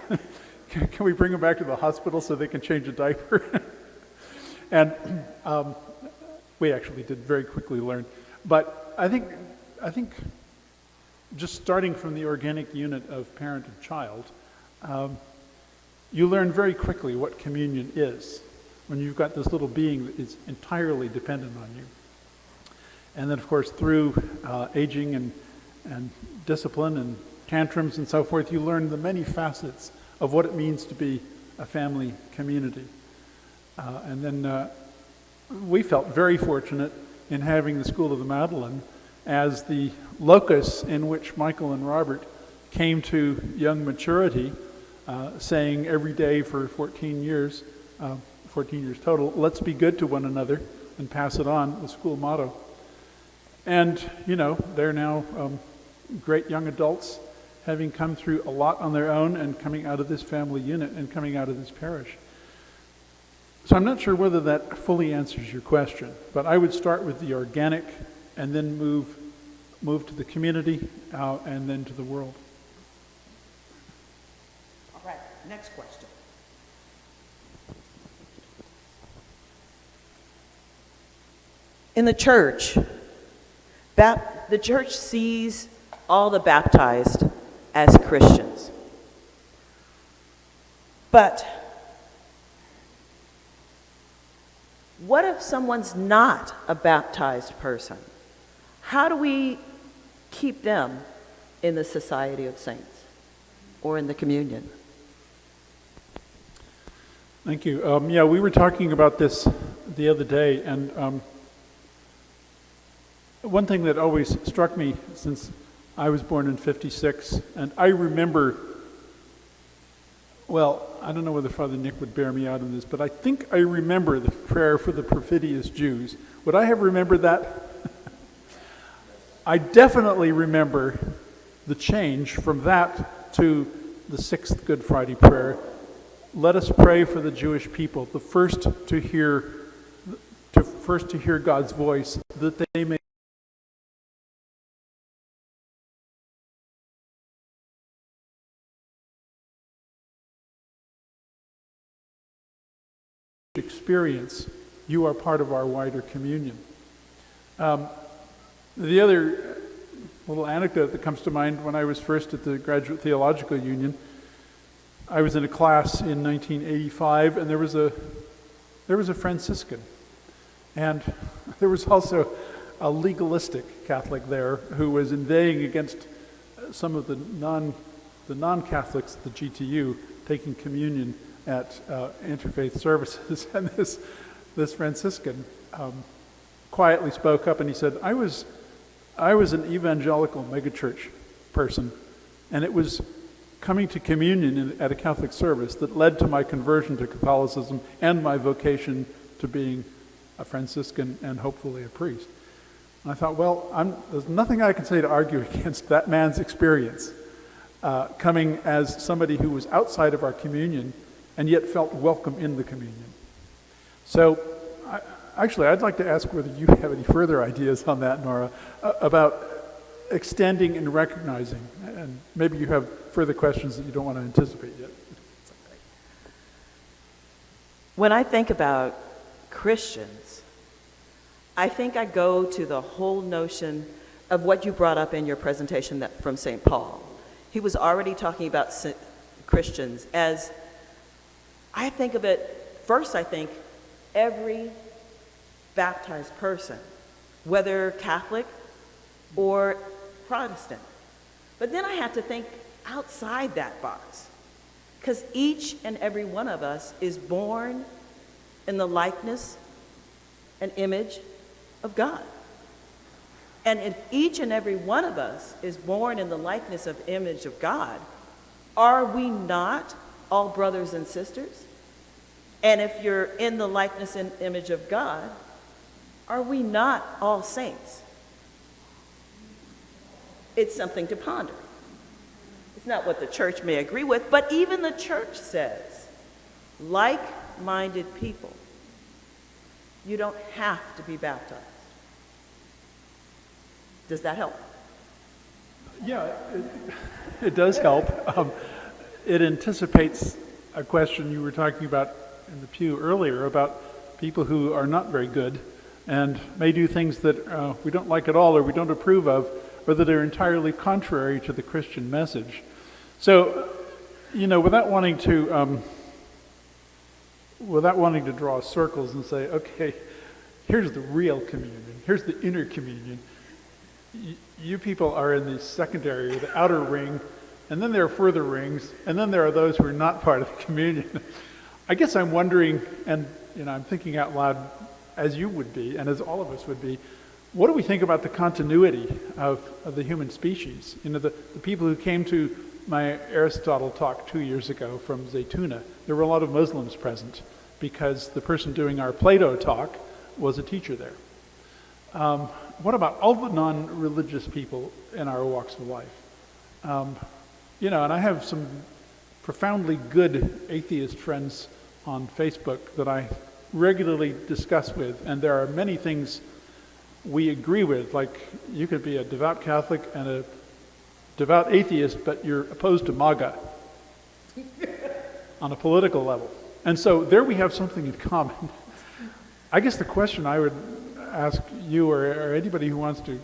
Can we bring him back to the hospital so they can change a diaper? And we actually did very quickly learn. But I think just starting from the organic unit of parent and child, you learn very quickly what communion is when you've got this little being that is entirely dependent on you. And then, of course, through aging and discipline and tantrums and so forth, you learn the many facets of what it means to be a family community. And then we felt very fortunate in having the School of the Magdalene as the locus in which Michael and Robert came to young maturity, saying every day for 14 years total, let's be good to one another and pass it on, the school motto. And, they're now great young adults, having come through a lot on their own and coming out of this family unit and coming out of this parish. So I'm not sure whether that fully answers your question, but I would start with the organic and then move to the community and then to the world. All right, next question. In the church, the church sees all the baptized as Christians. But what if someone's not a baptized person? How do we keep them in the society of saints or in the communion? Thank you. Yeah, we were talking about this the other day, and one thing that always struck me, since I was born in '56, and I remember, well, I don't know whether Father Nick would bear me out on this, but I think I remember the prayer for the perfidious Jews. Would I have remembered that? I definitely remember the change from that to the sixth Good Friday prayer. Let us pray for the Jewish people, the first to hear God's voice, that they may experience. You are part of our wider communion. The other little anecdote that comes to mind, when I was first at the Graduate Theological Union, I was in a class in 1985, and there was a Franciscan, and there was also a legalistic Catholic there who was inveighing against some of the non-Catholics at the GTU taking communion at interfaith services. And this Franciscan quietly spoke up, and he said, I was an evangelical megachurch person, and it was coming to communion at a Catholic service that led to my conversion to Catholicism and my vocation to being a Franciscan and hopefully a priest. And I thought, well, there's nothing I can say to argue against that man's experience, coming as somebody who was outside of our communion and yet felt welcome in the communion. So, actually, I'd like to ask whether you have any further ideas on that, Norah, about extending and recognizing, and maybe you have further questions that you don't want to anticipate yet. When I think about Christians, I think I go to the whole notion of what you brought up in your presentation from St. Paul. He was already talking about Christians as, I think of it, first I think every baptized person, whether Catholic or Protestant. But then I have to think outside that box, because each and every one of us is born in the likeness and image of God. And if each and every one of us is born in the likeness of image of God, are we not all brothers and sisters? And if you're in the likeness and image of God, are we not all saints? It's something to ponder. It's not what the church may agree with, but even the church says, like-minded people, you don't have to be baptized. Does that help? Yeah, it does help. It anticipates a question you were talking about in the pew earlier about people who are not very good and may do things that we don't like at all or we don't approve of, or that are entirely contrary to the Christian message. So, without wanting to draw circles and say, okay, here's the real communion, here's the inner communion. You people are in the secondary, or the outer ring, and then there are further rings, and then there are those who are not part of the communion. I guess I'm wondering, and I'm thinking out loud, as you would be, and as all of us would be, what do we think about the continuity of the human species? The people who came to my Aristotle talk 2 years ago from Zaytuna, there were a lot of Muslims present because the person doing our Plato talk was a teacher there. What about all the non-religious people in our walks of life? And I have some profoundly good atheist friends on Facebook that I regularly discuss with, and there are many things we agree with, like you could be a devout Catholic and a devout atheist, but you're opposed to MAGA on a political level. And so there we have something in common. I guess the question I would ask you or anybody who wants to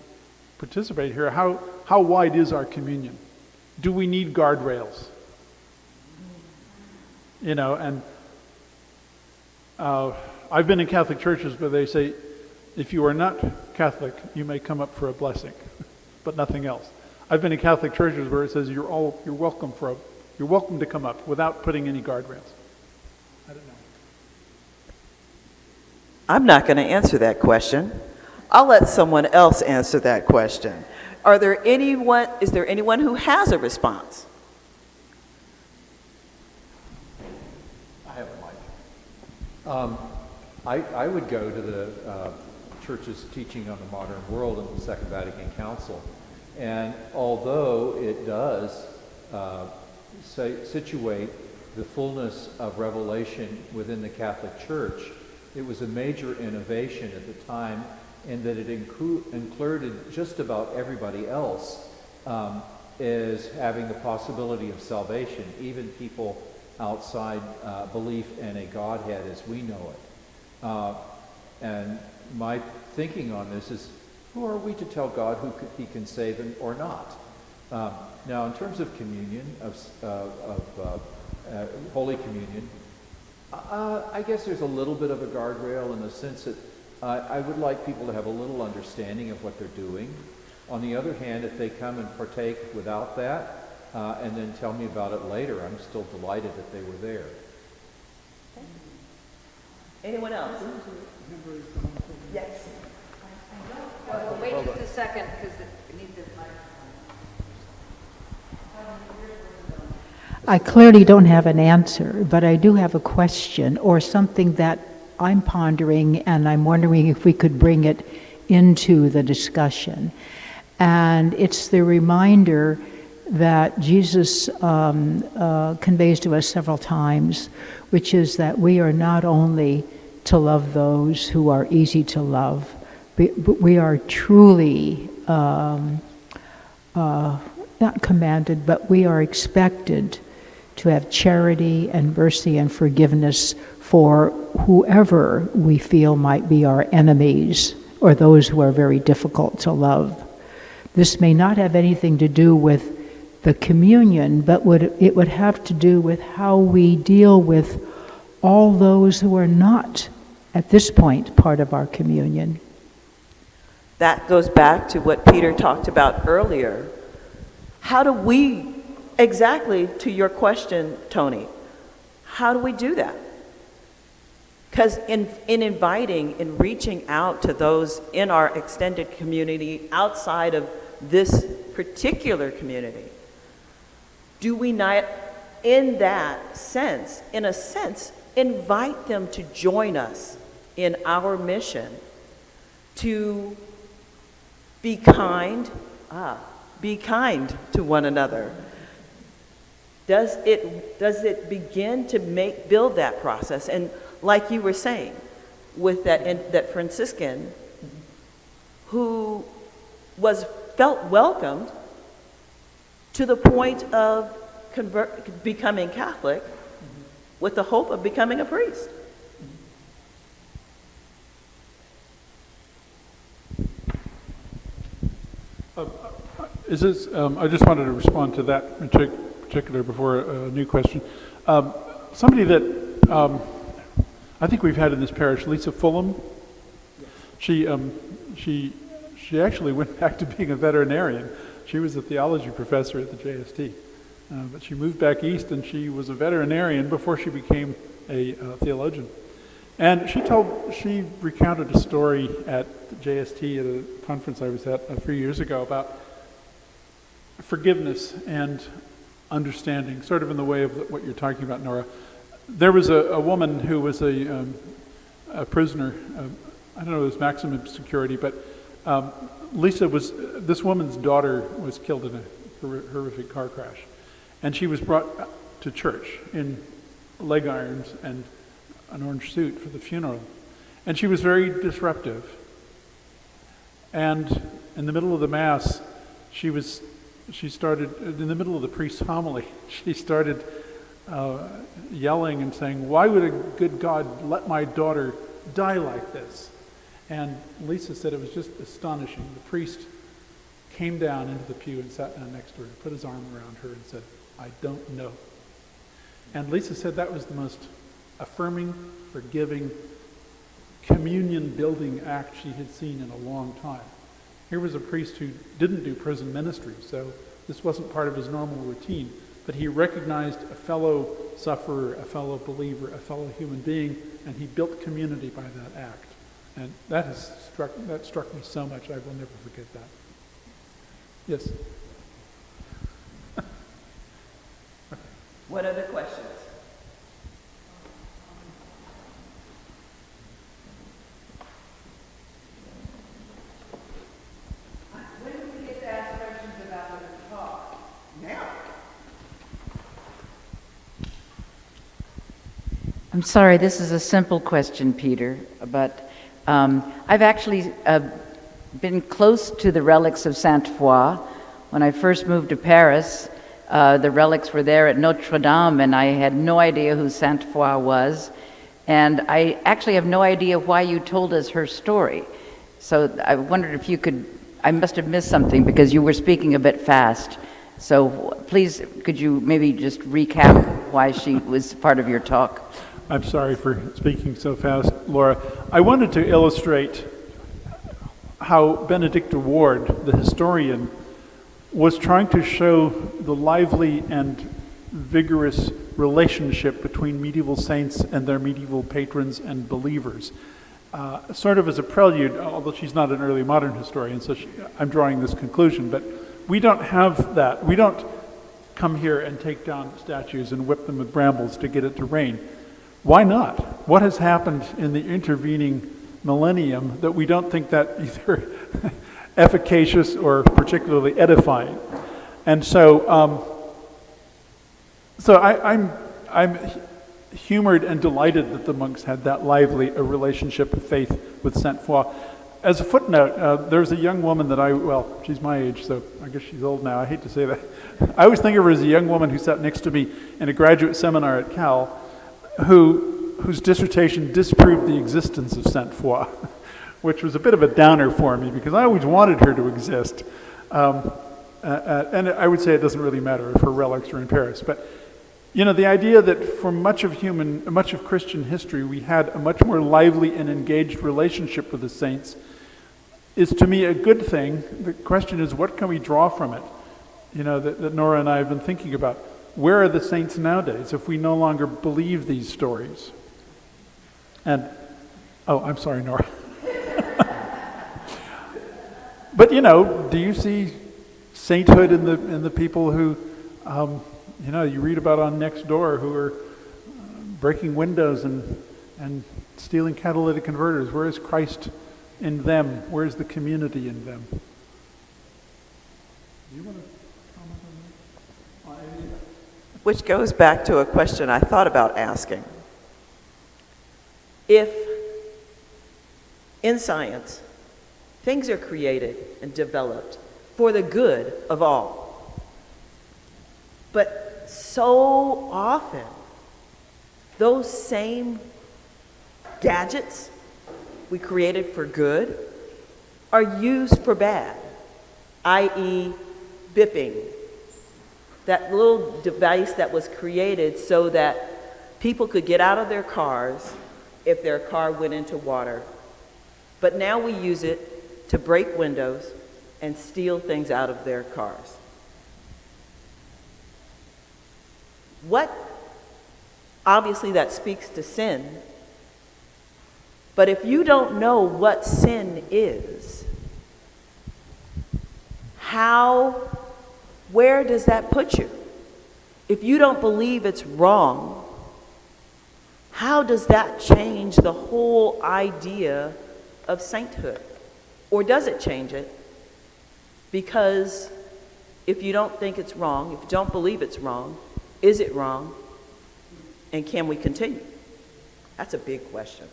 participate here, how wide is our communion? Do we need guardrails? You know, and I've been in Catholic churches where they say, if you are not Catholic, you may come up for a blessing, but nothing else. I've been in Catholic churches where it says you're welcome to come up without putting any guardrails. I don't know. I'm not going to answer that question. I'll let someone else answer that question. Is there anyone who has a response? I have a mic. I would go to the Church's teaching on the modern world in the Second Vatican Council. And although it does situate the fullness of revelation within the Catholic Church, it was a major innovation at the time in that it included just about everybody else as having the possibility of salvation, even people outside belief in a Godhead as we know it. And my thinking on this is, who are we to tell God who he can save him or not? Now, in terms of communion, of Holy Communion, I guess there's a little bit of a guardrail in the sense that I would like people to have a little understanding of what they're doing. On the other hand, if they come and partake without that and then tell me about it later, I'm still delighted that they were there. Anyone else? Yes. Well, wait just a second, because it needs to... I clearly don't have an answer, but I do have a question or something that I'm pondering, and I'm wondering if we could bring it into the discussion. And it's the reminder that Jesus conveys to us several times, which is that we are not only to love those who are easy to love, but we are truly not commanded, but we are expected to have charity and mercy and forgiveness for whoever we feel might be our enemies or those who are very difficult to love. This may not have anything to do with the communion, but it would have to do with how we deal with all those who are not, at this point, part of our communion. That goes back to what Peter talked about earlier. How do we, exactly to your question, Tony, how do we do that? Because in inviting and reaching out to those in our extended community outside of this particular community, do we not, in that sense, in a sense, invite them to join us in our mission to be kind to one another? Does it begin to build that process? And like you were saying, with that Franciscan who felt welcomed to the point of becoming Catholic with the hope of becoming a priest. I just wanted to respond to that in particular before a new question. Somebody that I think we've had in this parish, Lisa Fulham. She actually went back to being a veterinarian. She was a theology professor at the JST, but she moved back east and she was a veterinarian before she became a theologian. And she recounted a story at the JST at a conference I was at a few years ago about forgiveness and understanding, sort of in the way of what you're talking about, Norah. There was a woman who was a prisoner. I don't know if it was maximum security, but this woman's daughter was killed in a horrific car crash. And she was brought to church in leg irons and an orange suit for the funeral. And she was very disruptive. And in the middle of the Mass, she started, in the middle of the priest's homily, she started yelling and saying, "Why would a good God let my daughter die like this?" And Lisa said it was just astonishing. The priest came down into the pew and sat down next to her and put his arm around her and said, "I don't know." And Lisa said that was the most affirming, forgiving, communion-building act she had seen in a long time. Here was a priest who didn't do prison ministry, so this wasn't part of his normal routine, but he recognized a fellow sufferer, a fellow believer, a fellow human being, and he built community by that act. And that struck me so much, I will never forget that. Yes? What other questions? When do we get to ask questions about the talk? Now. I'm sorry, this is a simple question, Peter, but I've actually been close to the relics of Sainte Foy. When I first moved to Paris, the relics were there at Notre Dame, and I had no idea who Sainte Foy was. And I actually have no idea why you told us her story. So I wondered if you could, I must have missed something because you were speaking a bit fast. So please, could you maybe just recap why she was part of your talk? I'm sorry for speaking so fast, Laura. I wanted to illustrate how Benedicta Ward, the historian, was trying to show the lively and vigorous relationship between medieval saints and their medieval patrons and believers. Sort of as a prelude, although she's not an early modern historian, so I'm drawing this conclusion, but we don't have that. We don't come here and take down statues and whip them with brambles to get it to rain. Why not? What has happened in the intervening millennium that we don't think that either efficacious or particularly edifying? And so, I'm humored and delighted that the monks had that lively a relationship of faith with Sainte Foy. As a footnote, there's a young woman that she's my age, so I guess she's old now. I hate to say that. I always think of her as a young woman who sat next to me in a graduate seminar at Cal, whose dissertation disproved the existence of Sainte Foy, which was a bit of a downer for me because I always wanted her to exist. And I would say it doesn't really matter if her relics are in Paris. But, you know, the idea that for much of Christian history, we had a much more lively and engaged relationship with the saints is to me a good thing. The question is, what can we draw from it? You know, that Norah and I have been thinking about. Where are the saints nowadays if we no longer believe these stories? And, I'm sorry, Norah. But, you know, do you see sainthood in the people who, you read about on Nextdoor who are breaking windows and stealing catalytic converters? Where is Christ in them? Where is the community in them? Do you want to comment on that? Which goes back to a question I thought about asking. If in science, things are created and developed for the good of all, but so often those same gadgets we created for good are used for bad, i.e. bipping. That little device that was created so that people could get out of their cars if their car went into water. But now we use it to break windows and steal things out of their cars. Obviously that speaks to sin, but if you don't know what sin is, where does that put you? If you don't believe it's wrong, how does that change the whole idea of sainthood? Or does it change it? Because if you don't think it's wrong, if you don't believe it's wrong, is it wrong? And can we continue? That's a big question.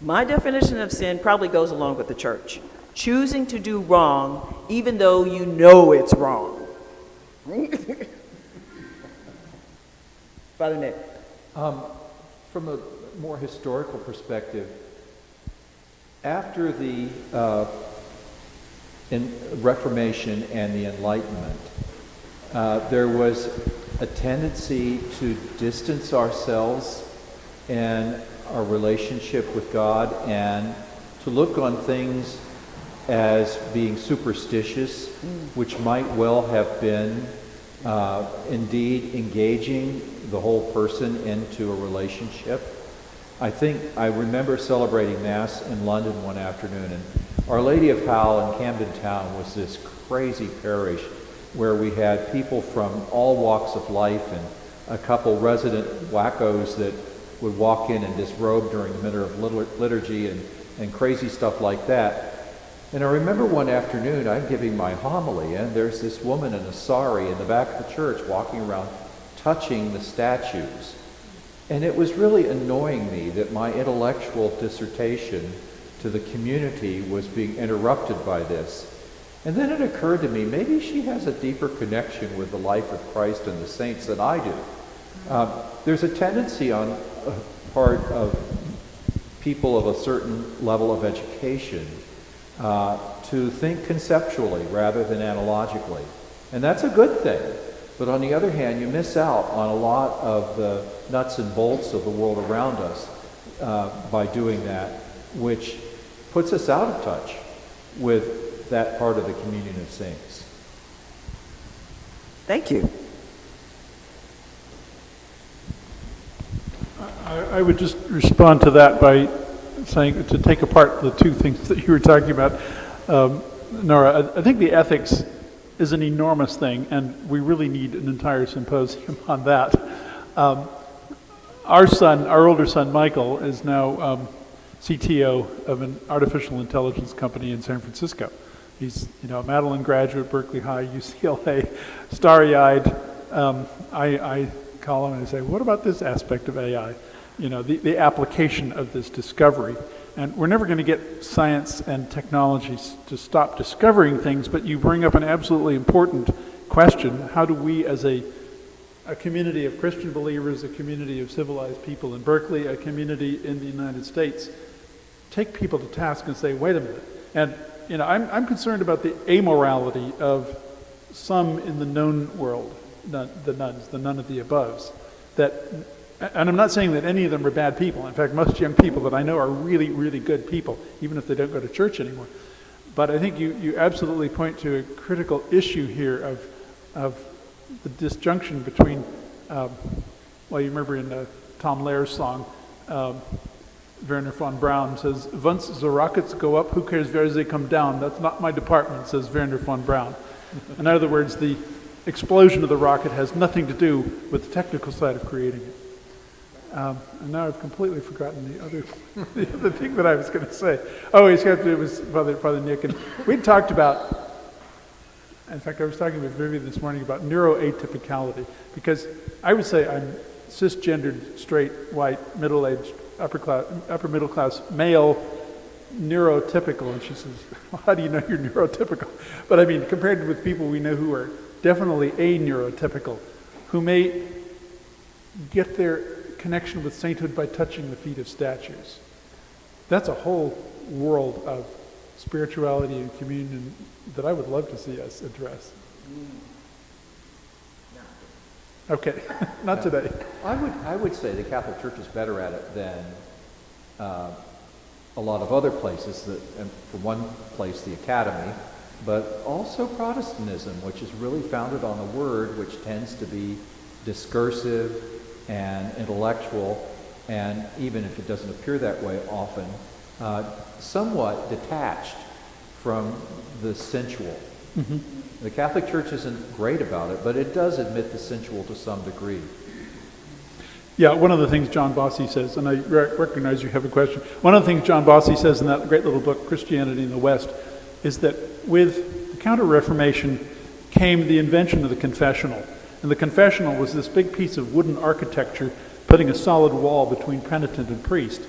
My definition of sin probably goes along with the church. Choosing to do wrong even though you know it's wrong. Father Nick. From a more historical perspective, after the Reformation and the Enlightenment, there was a tendency to distance ourselves and our relationship with God and to look on things as being superstitious, which might well have been indeed engaging the whole person into a relationship. I remember celebrating Mass in London one afternoon, and Our Lady of Howell in Camden Town was this crazy parish where we had people from all walks of life and a couple resident wackos that would walk in and disrobe during the middle of liturgy and crazy stuff like that. And I remember one afternoon I'm giving my homily, and there's this woman in a sari in the back of the church walking around touching the statues. And it was really annoying me that my intellectual dissertation to the community was being interrupted by this. And then it occurred to me, maybe she has a deeper connection with the life of Christ and the saints than I do. There's a tendency on the part of people of a certain level of education to think conceptually rather than analogically. And that's a good thing. But on the other hand, you miss out on a lot of the nuts and bolts of the world around us by doing that, which puts us out of touch with that part of the communion of saints. Thank you. I would just respond to that by saying, to take apart the two things that you were talking about. Norah, I think the ethics is an enormous thing, and we really need an entire symposium on that. Our older son, Michael, is now CTO of an artificial intelligence company in San Francisco. He's, a Madeline graduate, Berkeley High, UCLA, starry-eyed. I call him and I say, what about this aspect of AI? The application of this discovery. And we're never going to get science and technology to stop discovering things, but you bring up an absolutely important question. How do we, as a community of Christian believers, a community of civilized people in Berkeley, a community in the United States, take people to task and say, wait a minute. And I'm concerned about the amorality of some in the known world, the nuns, the none of the aboves, and I'm not saying that any of them are bad people. In fact, most young people that I know are really, really good people, even if they don't go to church anymore. But I think you absolutely point to a critical issue here of the disjunction between, you remember in Tom Lahr's song, Werner von Braun says, "Once the rockets go up, who cares where they come down? That's not my department," says Werner von Braun. In other words, the explosion of the rocket has nothing to do with the technical side of creating it. And now I've completely forgotten the other thing that I was going to say. Oh, it's got to do with Father Nick. And we'd talked about, in fact, I was talking with Vivian this morning about neuroatypicality, because I would say I'm cisgendered, straight, white, middle-aged, upper middle class male, neurotypical. And she says, well, how do you know you're neurotypical? But I mean, compared with people we know who are definitely a-neurotypical, who may get their connection with sainthood by touching the feet of statues. That's a whole world of spirituality and communion that I would love to see us address. Okay, not today. I would say the Catholic Church is better at it than a lot of other places. And for one place, the Academy, but also Protestantism, which is really founded on a word which tends to be discursive and intellectual, and even if it doesn't appear that way often, somewhat detached from the sensual. Mm-hmm. The Catholic Church isn't great about it, but it does admit the sensual to some degree. Yeah, one of the things John Bossy says, and I recognize you have a question, one of the things John Bossy says in that great little book, Christianity in the West, is that with the Counter-Reformation came the invention of the confessional. And the confessional was this big piece of wooden architecture putting a solid wall between penitent and priest,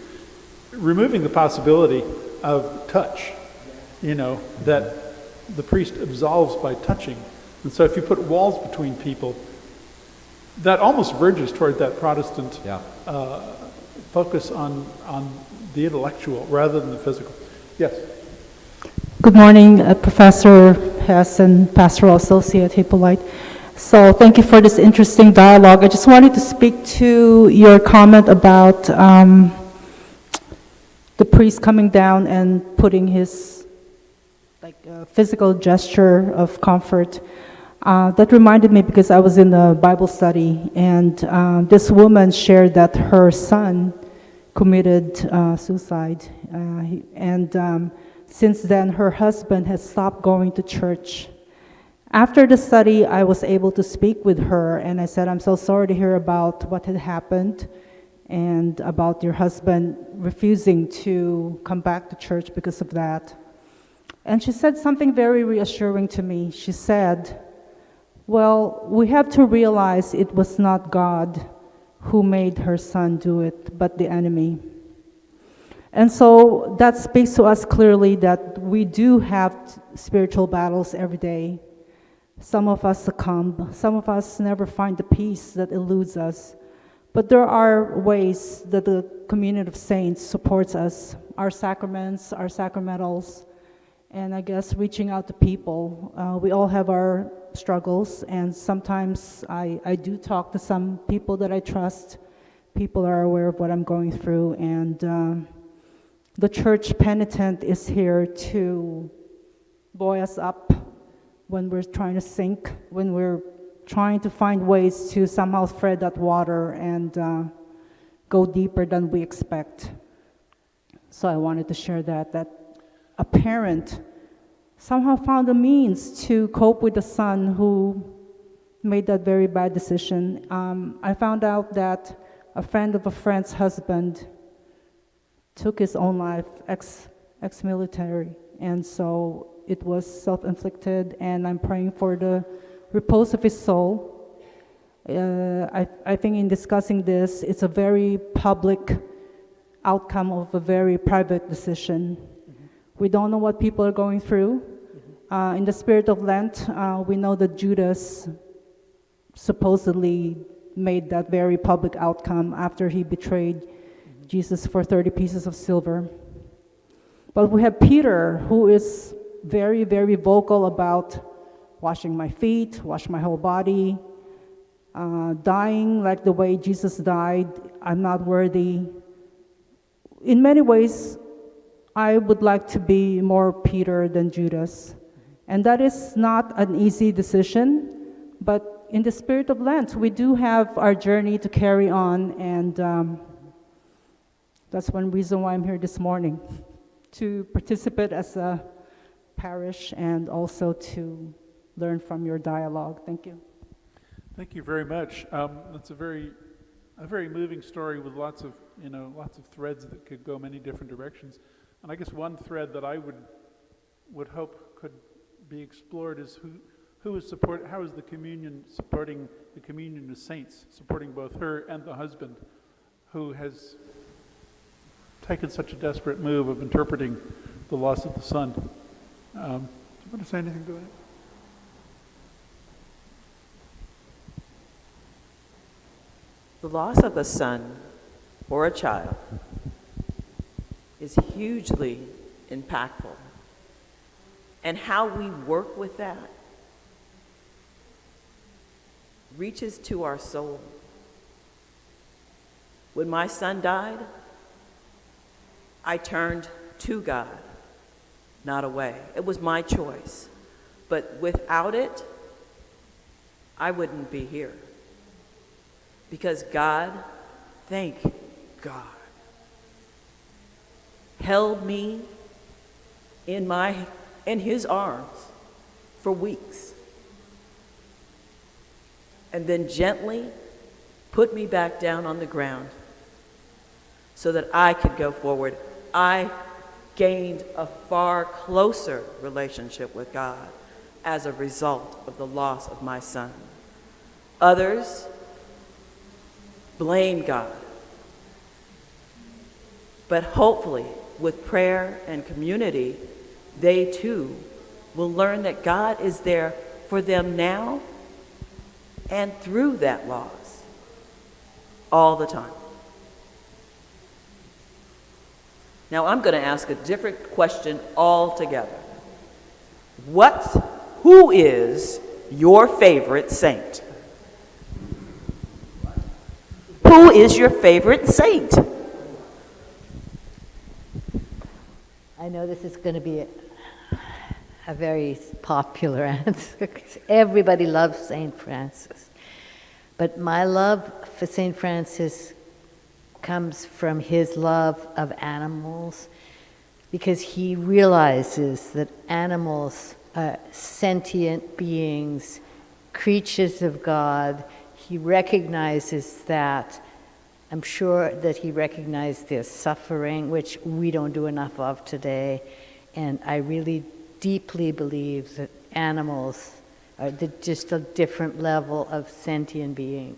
removing the possibility of touch, that the priest absolves by touching. And so if you put walls between people, that almost verges toward that Protestant Yeah. focus on the intellectual rather than the physical. Yes. Good morning, Professor Hess and Pastoral Associate Hippolyte. So thank you for this interesting dialogue. I just wanted to speak to your comment about the priest coming down and putting his physical gesture of comfort. That reminded me because I was in a Bible study, and this woman shared that her son committed suicide, and since then her husband has stopped going to church. After the study, I was able to speak with her, and I said, I'm so sorry to hear about what had happened and about your husband refusing to come back to church because of that. And she said something very reassuring to me. She said, well, we have to realize it was not God who made her son do it, but the enemy. And so that speaks to us clearly that we do have spiritual battles every day. Some of us succumb. Some of us never find the peace that eludes us. But there are ways that the community of saints supports us. Our sacraments, our sacramentals, and I guess reaching out to people. We all have our struggles, and sometimes I do talk to some people that I trust. People are aware of what I'm going through, and the church penitent is here to buoy us up when we're trying to sink, when we're trying to find ways to somehow thread that water and go deeper than we expect. So I wanted to share that a parent somehow found a means to cope with the son who made that very bad decision. I found out that a friend of a friend's husband took his own life, ex-military, and so it was self-inflicted, and I'm praying for the repose of his soul. I think in discussing this, it's a very public outcome of a very private decision. Mm-hmm. We don't know what people are going through. Mm-hmm. In the spirit of Lent, we know that Judas supposedly made that very public outcome after he betrayed mm-hmm. Jesus for 30 pieces of silver. But we have Peter, who is very, very vocal about washing my feet, wash my whole body, dying like the way Jesus died. I'm not worthy. In many ways, I would like to be more Peter than Judas. And that is not an easy decision, but in the spirit of Lent, we do have our journey to carry on, and that's one reason why I'm here this morning, to participate as a parish and also to learn from your dialogue. Thank you. Thank you very much. It's a very moving story with lots of threads that could go many different directions. And I guess one thread that I would hope could be explored is how is the communion supporting the communion of saints, supporting both her and the husband, who has taken such a desperate move of interpreting the loss of the son. Do you want to say anything to that? The loss of a son or a child is hugely impactful. And how we work with that reaches to our soul. When my son died, I turned to God, not away. It was my choice. But without it, I wouldn't be here. Because God, thank God, held me in his arms for weeks, and then gently put me back down on the ground so that I could go forward. I gained a far closer relationship with God as a result of the loss of my son. Others blame God. But hopefully, with prayer and community, they too will learn that God is there for them now and through that loss. all the time. Now I'm going to ask a different question altogether. Who is your favorite saint? Who is your favorite saint? I know this is going to be a very popular answer because everybody loves St. Francis. But my love for St. Francis comes from his love of animals, because he realizes that animals are sentient beings, creatures of God. He recognizes that. I'm sure that he recognized their suffering, which we don't do enough of today. And I really deeply believe that animals are just a different level of sentient being.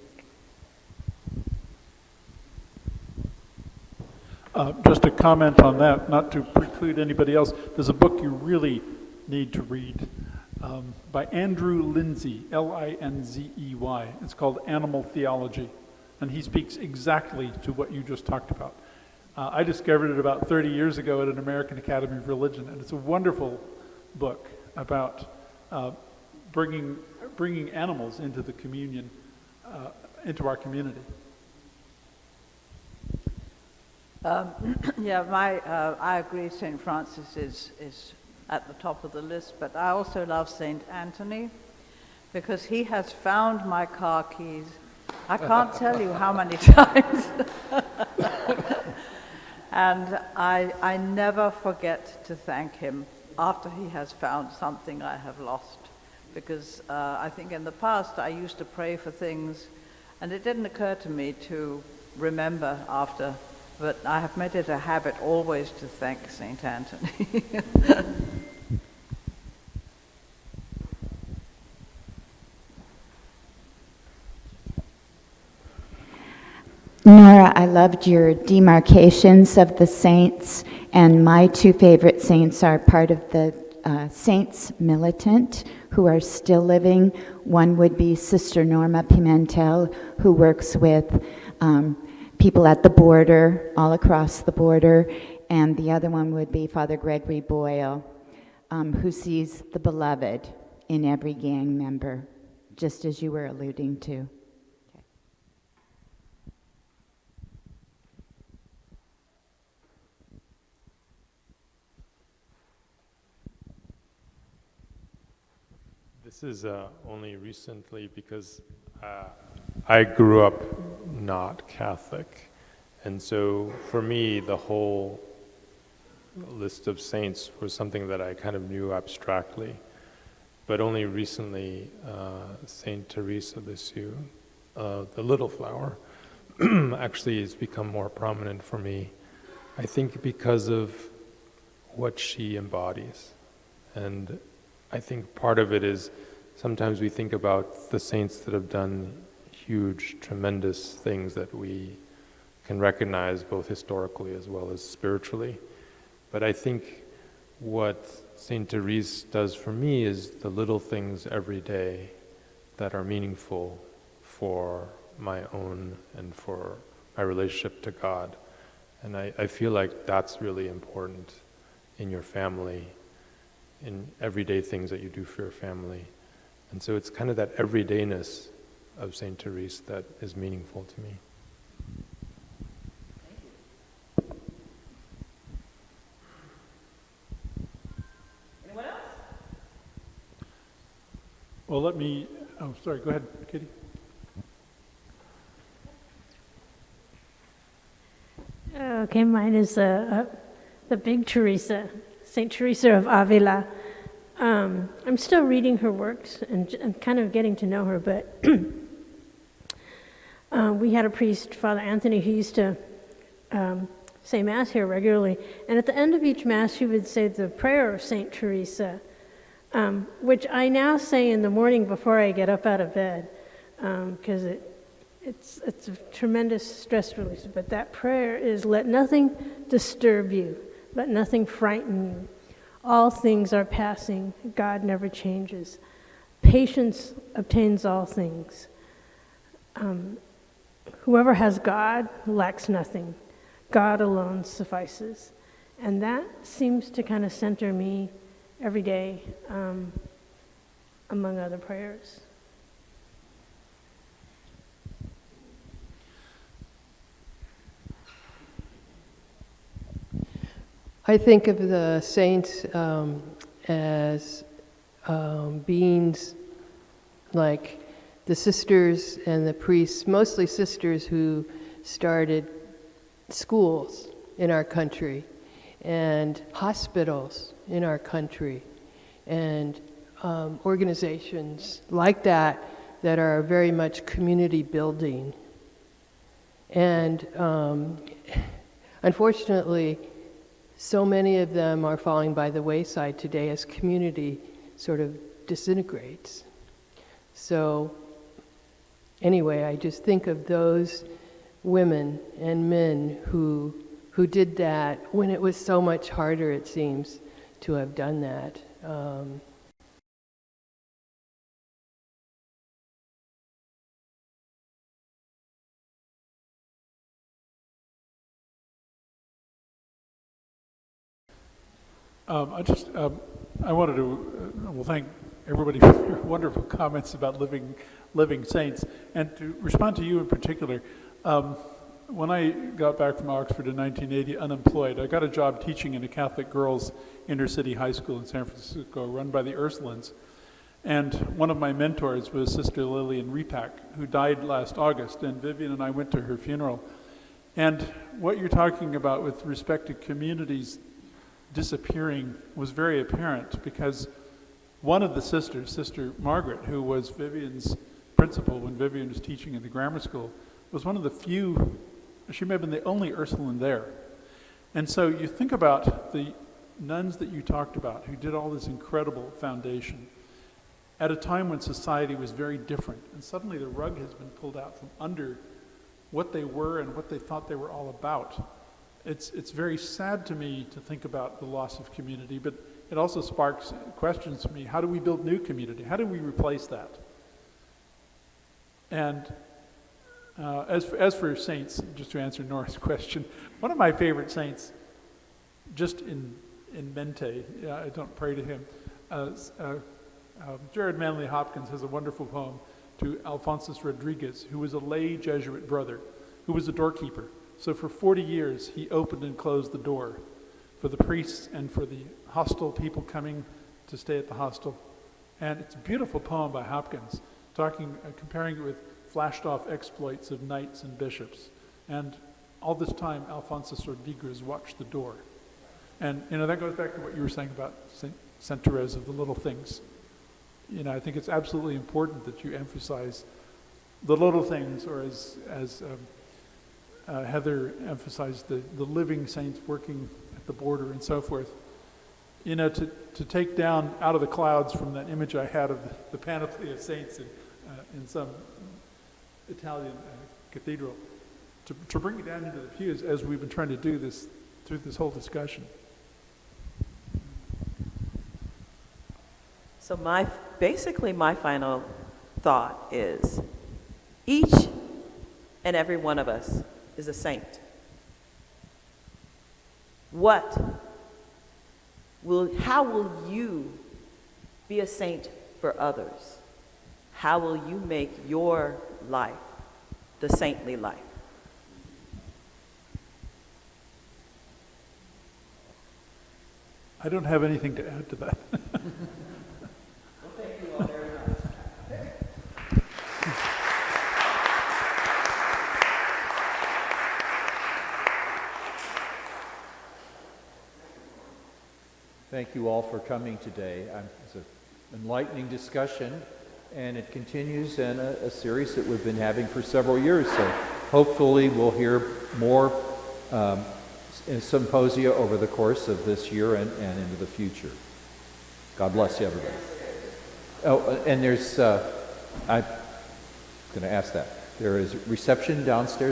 Just to comment on that, not to preclude anybody else, there's a book you really need to read by Andrew Lindsay, Linzey. It's called Animal Theology, and he speaks exactly to what you just talked about. I discovered it about 30 years ago at an American Academy of Religion, and it's a wonderful book about bringing animals into the communion, into our community. I agree. St. Francis is at the top of the list, but I also love St. Anthony because he has found my car keys. I can't tell you how many times. And I never forget to thank him after he has found something I have lost. Because I think in the past I used to pray for things and it didn't occur to me to remember after, but I have made it a habit always to thank St. Anthony. Norah, I loved your demarcations of the saints, and my two favorite saints are part of the saints militant who are still living. One would be Sister Norma Pimentel, who works with people at the border, all across the border, and the other one would be Father Gregory Boyle, who sees the beloved in every gang member, just as you were alluding to. This is only recently because I grew up not Catholic, and so for me the whole list of saints was something that I kind of knew abstractly, but only recently Saint Teresa of Lisieux, the Little Flower, actually has become more prominent for me, I think because of what she embodies. And I think part of it is sometimes we think about the saints that have done huge, tremendous things that we can recognize both historically as well as spiritually. But I think what Saint Therese does for me is the little things every day that are meaningful for my own and for my relationship to God. And I feel like that's really important in your family, in everyday things that you do for your family. And so it's kind of that everydayness of Saint Therese that is meaningful to me. Anyone else? Well, go ahead, Katie. Okay, mine is the big Teresa, Saint Teresa of Avila. I'm still reading her works and kind of getting to know her, but we had a priest, Father Anthony, who used to say Mass here regularly, and at the end of each Mass he would say the prayer of Saint Teresa, which I now say in the morning before I get up out of bed, because it's a tremendous stress release. But that prayer is, let nothing disturb you, let nothing frighten you. All things are passing, God never changes. Patience obtains all things. whoever has God lacks nothing. God alone suffices. And that seems to kind of center me every day, among other prayers. I think of the saints as beings like the sisters and the priests, mostly sisters who started schools in our country and hospitals in our country and organizations like that that are very much community building. And unfortunately, so many of them are falling by the wayside today as community sort of disintegrates. So anyway, I just think of those women and men who did that when it was so much harder, it seems, to have done that. I wanted to thank everybody for your wonderful comments about living saints, and to respond to you in particular. When I got back from Oxford in 1980, unemployed, I got a job teaching in a Catholic girls' inner-city high school in San Francisco, run by the Ursulines. And one of my mentors was Sister Lillian Repack, who died last August, and Vivian and I went to her funeral. And what you're talking about with respect to communities disappearing was very apparent, because one of the sisters, Sister Margaret, who was Vivian's principal when Vivian was teaching in the grammar school, was one of the few, she may have been the only Ursuline there. And so you think about the nuns that you talked about who did all this incredible foundation at a time when society was very different, and suddenly the rug has been pulled out from under what they were and what they thought they were all about. It's very sad to me to think about the loss of community, but it also sparks questions for me. How do we build new community? How do we replace that? And as for saints, just to answer Norah's question, one of my favorite saints, just in mente, I don't pray to him, Jared Manley Hopkins has a wonderful poem to Alphonsus Rodriguez, who was a lay Jesuit brother, who was a doorkeeper. So for 40 years, he opened and closed the door for the priests and for the hostel people coming to stay at the hostel. And it's a beautiful poem by Hopkins, comparing it with flashed-off exploits of knights and bishops. And all this time, Alphonsus Rodriguez watched the door. And, that goes back to what you were saying about Saint Therese of the little things. I think it's absolutely important that you emphasize the little things, or as Heather emphasized, the living saints working at the border and so forth. To take down out of the clouds from that image I had of the panoply of saints in some Italian cathedral, to bring it down into the pews as we've been trying to do this through this whole discussion. So basically my final thought is, each and every one of us is a saint. How will you be a saint for others? How will you make your life the saintly life? I don't have anything to add to that. Well, thank you all very much. Thank you all for coming today. It's an enlightening discussion, and it continues in a series that we've been having for several years. So hopefully we'll hear more symposia over the course of this year and into the future. God bless you, everybody. Oh, and there's, I'm going to ask that. There is reception downstairs.